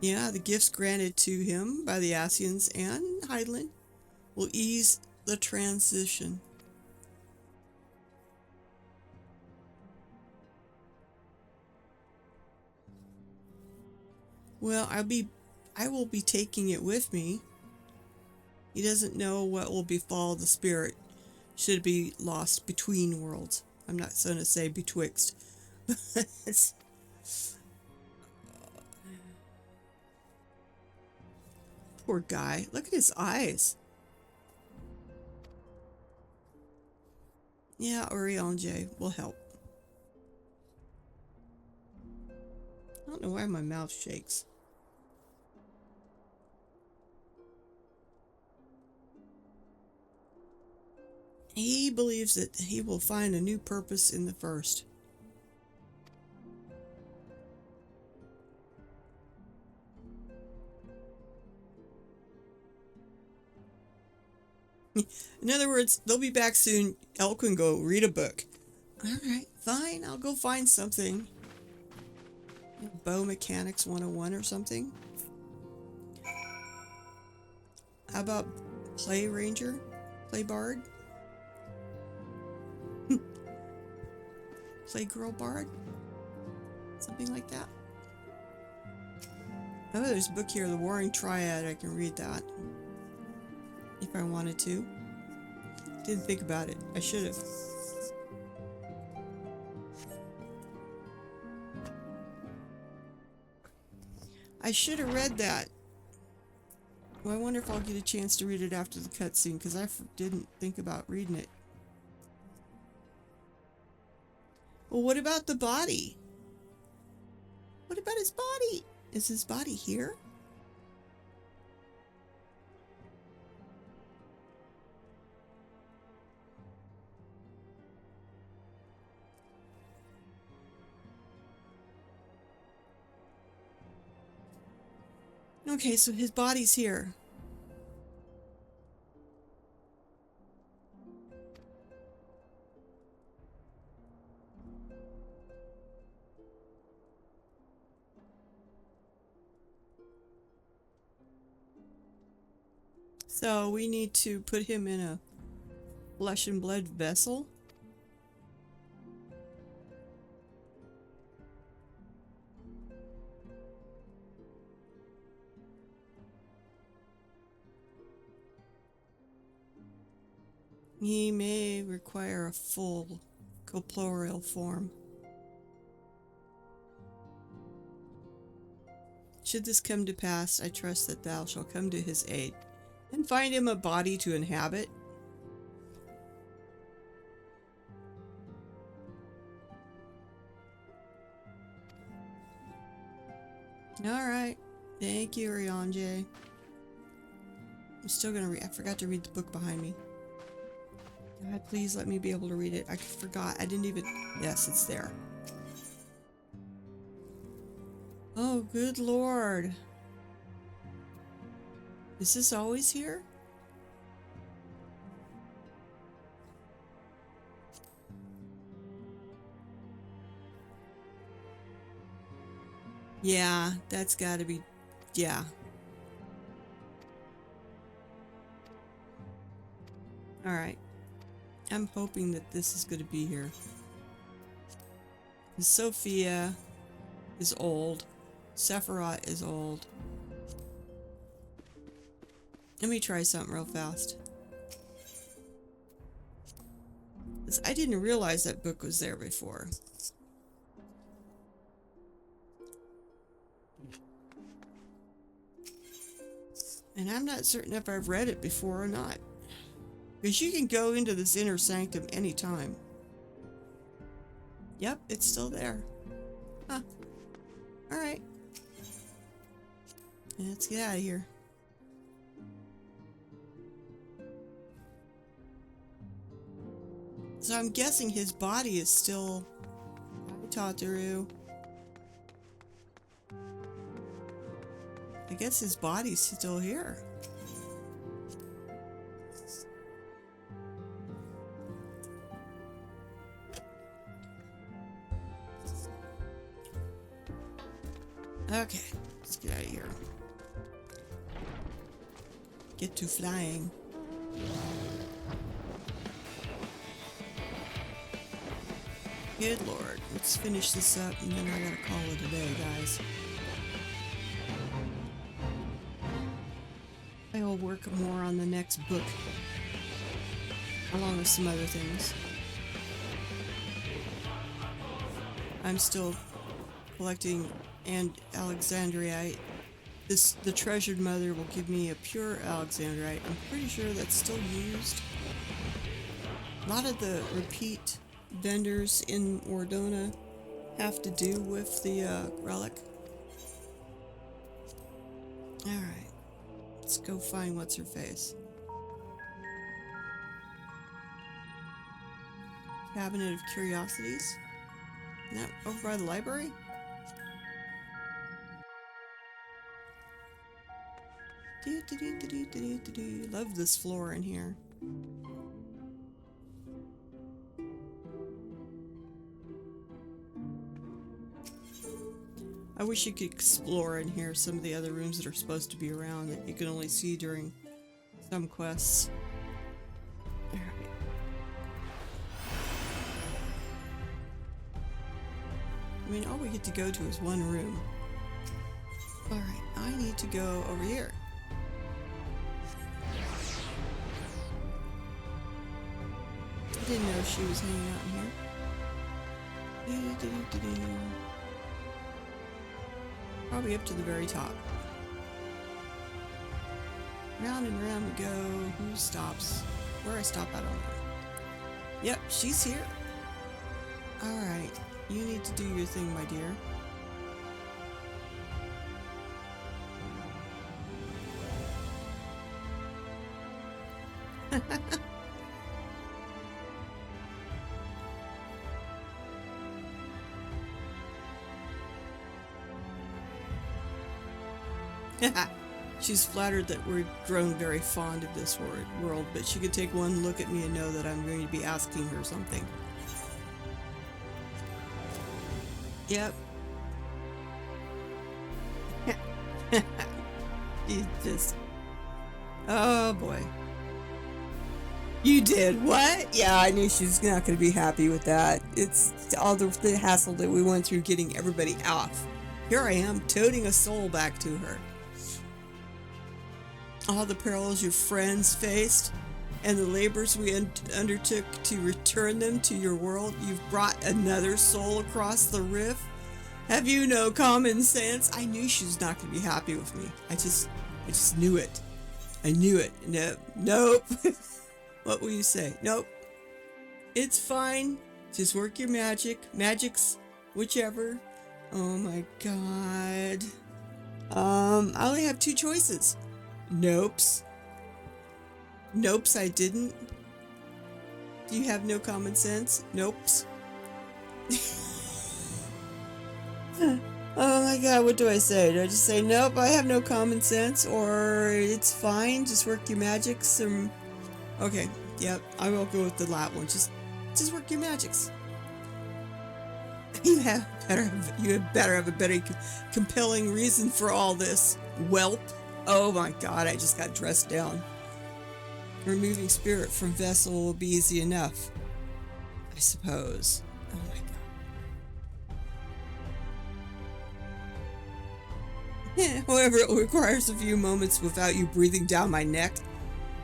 Yeah, the gifts granted to him by the Asians and Hydaelyn will ease the transition. Well, I will be taking it with me. He doesn't know what will befall the spirit should it be lost between worlds. I'm not going to say betwixt. Poor guy. Look at his eyes. Yeah, Oriange will help. I don't know why my mouth shakes. He believes that he will find a new purpose in the first. In other words, they'll be back soon. Elle can go read a book. Alright, fine. I'll go find something. Bow Mechanics 101 or something. How about Play Ranger? Play Bard? Play Girl Bard? Something like that. Oh, there's a book here, The Warring Triad. I can read that. If I wanted to. Didn't think about it. I should have. I should have read that. Well, I wonder if I'll get a chance to read it after the cutscene, because I didn't think about reading it. Well, what about the body? What about his body? Is his body here? Okay, so his body's here. So we need to put him in a flesh and blood vessel. He may require a full corporeal form. Should this come to pass, I trust that thou shalt come to his aid, and find him a body to inhabit. Alright. Thank you, Ryanje. I'm still gonna read. I forgot to read the book behind me. God, please let me be able to read it. I forgot. I didn't even... Yes, it's there. Oh, good lord. Is this always here? Yeah, that's gotta be... Yeah. Alright. I'm hoping that this is gonna be here. Sophia is old. Sephiroth is old. Let me try something real fast. 'Cause I didn't realize that book was there before. And I'm not certain if I've read it before or not. Because you can go into this inner sanctum anytime. Yep, it's still there. Huh. Alright. Let's get out of here. So I'm guessing his body is still... Tataru. I guess his body's still here. Okay, let's get out of here. Get to flying. Good lord, let's finish this up and then I gotta call it a day, guys. I'll work more on the next book, along with some other things. I'm still collecting and Alexandrite. The Treasured Mother will give me a pure Alexandrite. I'm pretty sure that's still used. A lot of the repeat vendors in Ordona have to do with the relic. Alright. Let's go find what's her face. Cabinet of Curiosities. Isn't that over by the library? Love this floor in here. I wish you could explore in here some of the other rooms that are supposed to be around that you can only see during some quests. Alright. I mean, all we get to go to is one room. Alright, I need to go over here. I didn't know she was hanging out in here. Probably up to the very top. Round and round we go. Who stops? Where I stop, I don't know. Yep, she's here. Alright, you need to do your thing, my dear. She's flattered that we're grown very fond of this world, but she could take one look at me and know that I'm going to be asking her something. Yep. She's just... Oh boy. You did what? Yeah, I knew she was not going to be happy with that. It's all the hassle that we went through getting everybody off. Here I am, toting a soul back to her. All the perils your friends faced, and the labors we undertook to return them to your world. You've brought another soul across the rift. Have you no common sense? I knew she was not going to be happy with me. I just knew it. I knew it. Nope. What will you say? Nope. It's fine. Just work your magic. Magic's whichever. Oh my god. I only have two choices. Nopes. Nopes, I didn't. Do you have no common sense? Nopes. Oh my god, what do I say? Do I just say, nope, I have no common sense, or it's fine, just work your magics? Okay, yep, I will go with the lat one. Just work your magics. You better have a better compelling reason for all this, whelp. Oh my god, I just got dressed down. Removing spirit from vessel will be easy enough, I suppose. Oh my god. However, it requires a few moments without you breathing down my neck.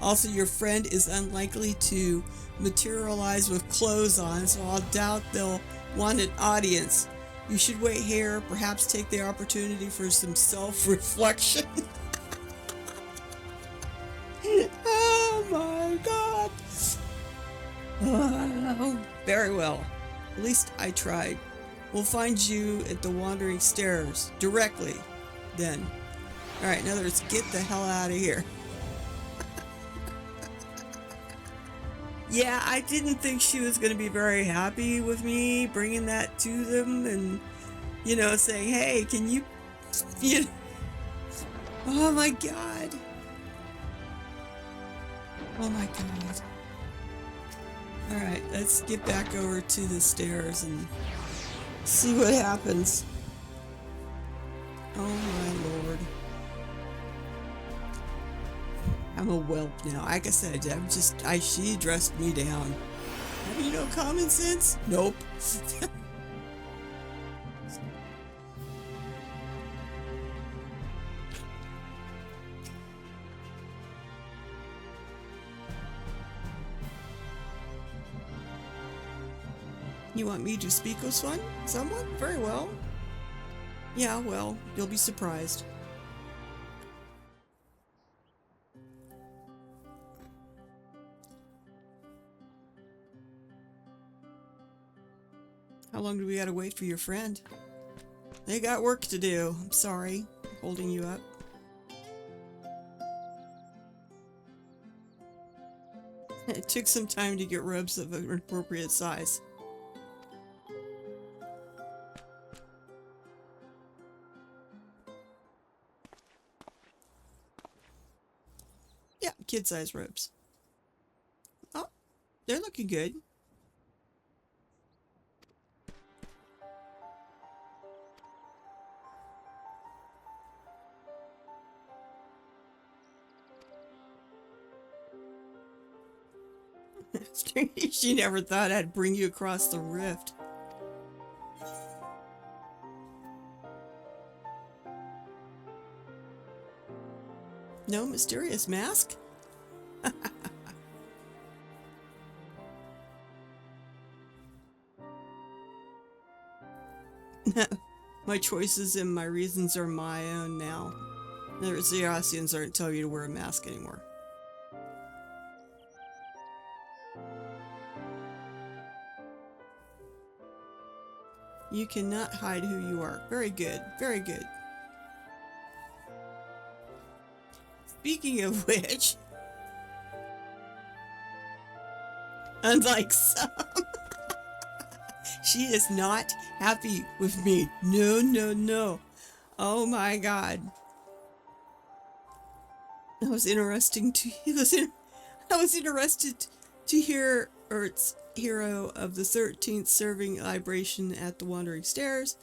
Also, your friend is unlikely to materialize with clothes on, so I'll doubt they'll want an audience. You should wait here, perhaps take the opportunity for some self-reflection. Oh my god. Oh, very well. At least I tried. We'll find you at the Wandering Stairs directly then. Alright, in other words, get the hell out of here. Yeah, I didn't think she was going to be very happy with me bringing that to them and, you know, saying, hey, can you know. Oh my god. Oh my god. Alright, let's get back over to the stairs and see what happens. Oh my lord. I'm a whelp now. Like I said, she dressed me down. Have you no common sense? Nope. You want me to speak with someone? Very well. Yeah, well, you'll be surprised. How long do we gotta wait for your friend? They got work to do. I'm sorry, holding you up. It took some time to get robes of an appropriate size. Yeah, kid-size robes. Oh, they're looking good. She never thought I'd bring you across the rift. No mysterious mask? My choices and my reasons are my own now. The Xerasians aren't telling you to wear a mask anymore. You cannot hide who you are. Very good. Very good. Speaking of which, unlike some, she is not happy with me. No, no, no. Oh my god. I was interested to hear Earth's hero of the 13th serving libation at the Wandering Stairs,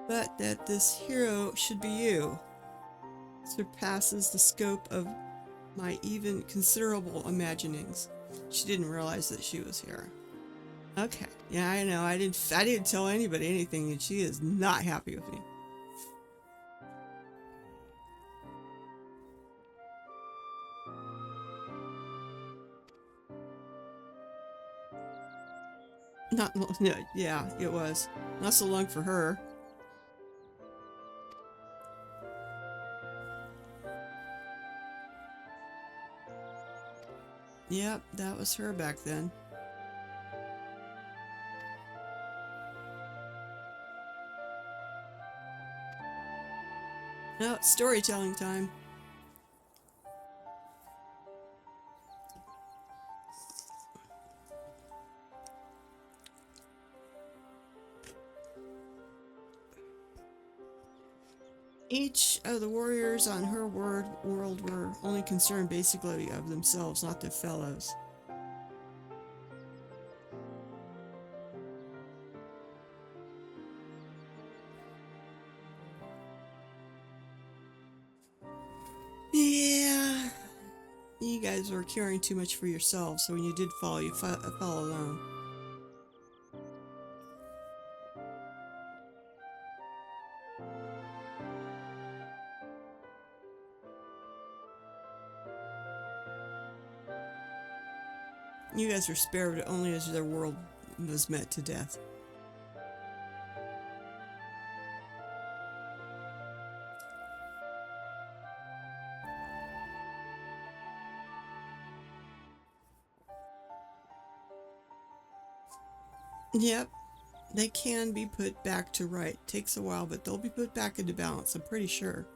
but that this hero should be you surpasses the scope of my even considerable imaginings. She didn't realize that she was here. Okay. Yeah, I know. I didn't tell anybody anything, and she is not happy with me. Not, no, yeah, it was. Not so long for her. Yep, that was her back then. No, it's storytelling time. Each of the warriors on her world were only concerned basically of themselves, not their fellows. Yeah, you guys were caring too much for yourselves, so when you did fall, you fell alone. You guys were spared only as their world was met to death. Yep, they can be put back to right. Takes a while, but they'll be put back into balance, I'm pretty sure.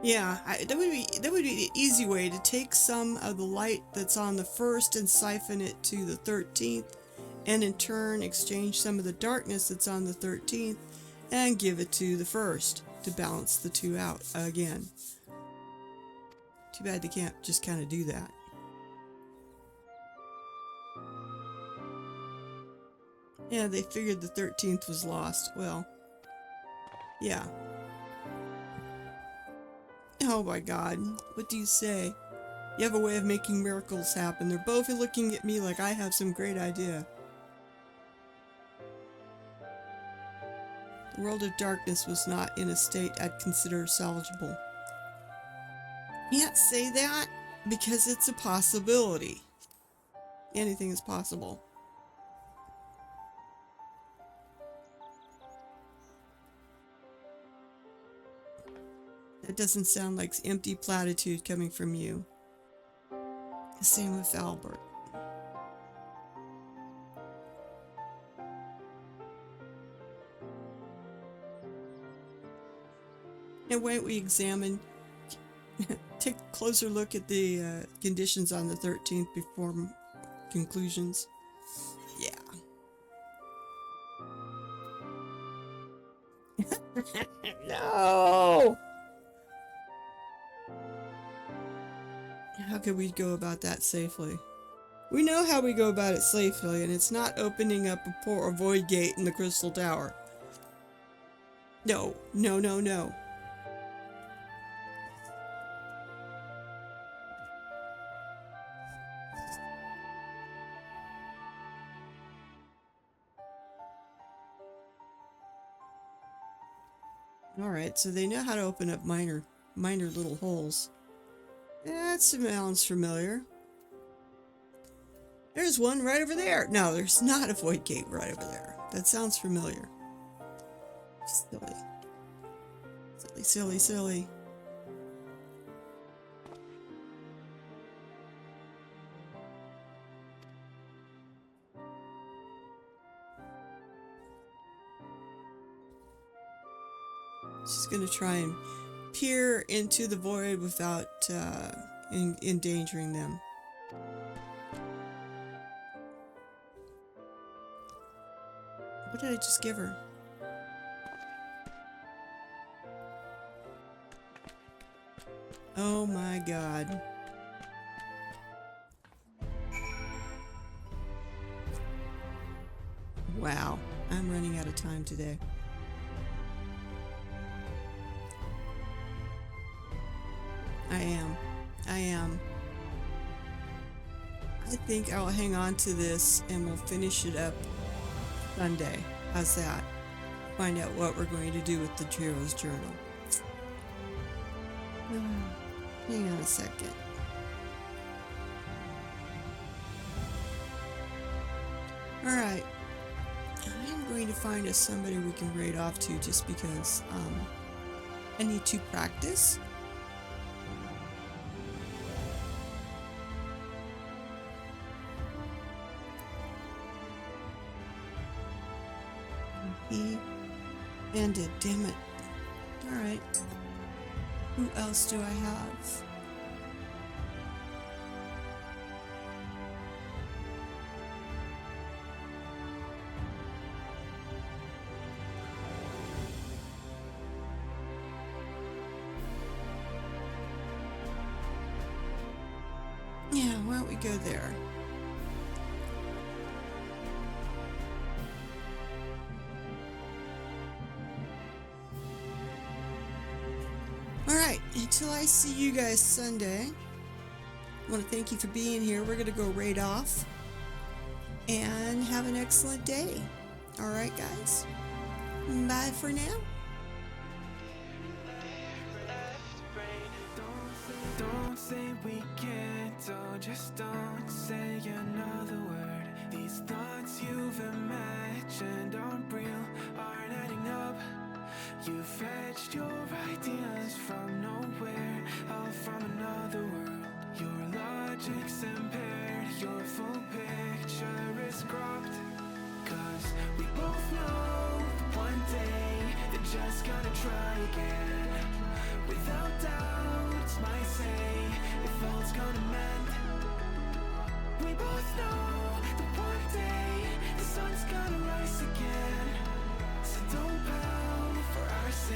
Yeah, that would be the easy way to take some of the light that's on the first and siphon it to the 13th, and in turn exchange some of the darkness that's on the 13th and give it to the first to balance the two out again. Too bad they can't just kind of do that. Yeah, they figured the 13th was lost. Well, yeah. Oh my god, what do you say? You have a way of making miracles happen. They're both looking at me like I have some great idea. The world of darkness was not in a state I'd consider salvageable. Can't say that because it's a possibility. Anything is possible. That doesn't sound like empty platitude coming from you. Same with Albert. And why don't we take a closer look at the conditions on the 13th before conclusions? Yeah. No! How could we go about that safely? We know how we go about it safely, and it's not opening up a void gate in the Crystal Tower. No, no, no, no. Alright, so they know how to open up minor little holes. That sounds familiar. There's one right over there. No, there's not a void gate right over there. That sounds familiar. Silly. Silly, silly, silly. She's gonna try and peer into the void without endangering them. What did I just give her? Oh my god. Wow, I'm running out of time today. I am. I think I'll hang on to this and we'll finish it up Sunday. How's that? Find out what we're going to do with the Hero's Journal. Hang on a second. Alright. I'm going to find us somebody we can raid off to just because I need to practice. He ended, damn it. Alright. Who else do I have? Yeah, why don't we go there? Alright, until I see you guys Sunday, I want to thank you for being here. We're going to go raid off and have an excellent day. Alright, guys. Bye for now. Don't say we can't, oh, just don't say another word. These thoughts you've imagined aren't real, aren't adding up. You fetched your ideas from nowhere, all from another world. Your logic's impaired, your full picture is cropped. Cause we both know that one day they're just gonna try again. Without doubt, might say if all's gonna mend. We both know that one day the sun's gonna rise again. So don't bow for our sake.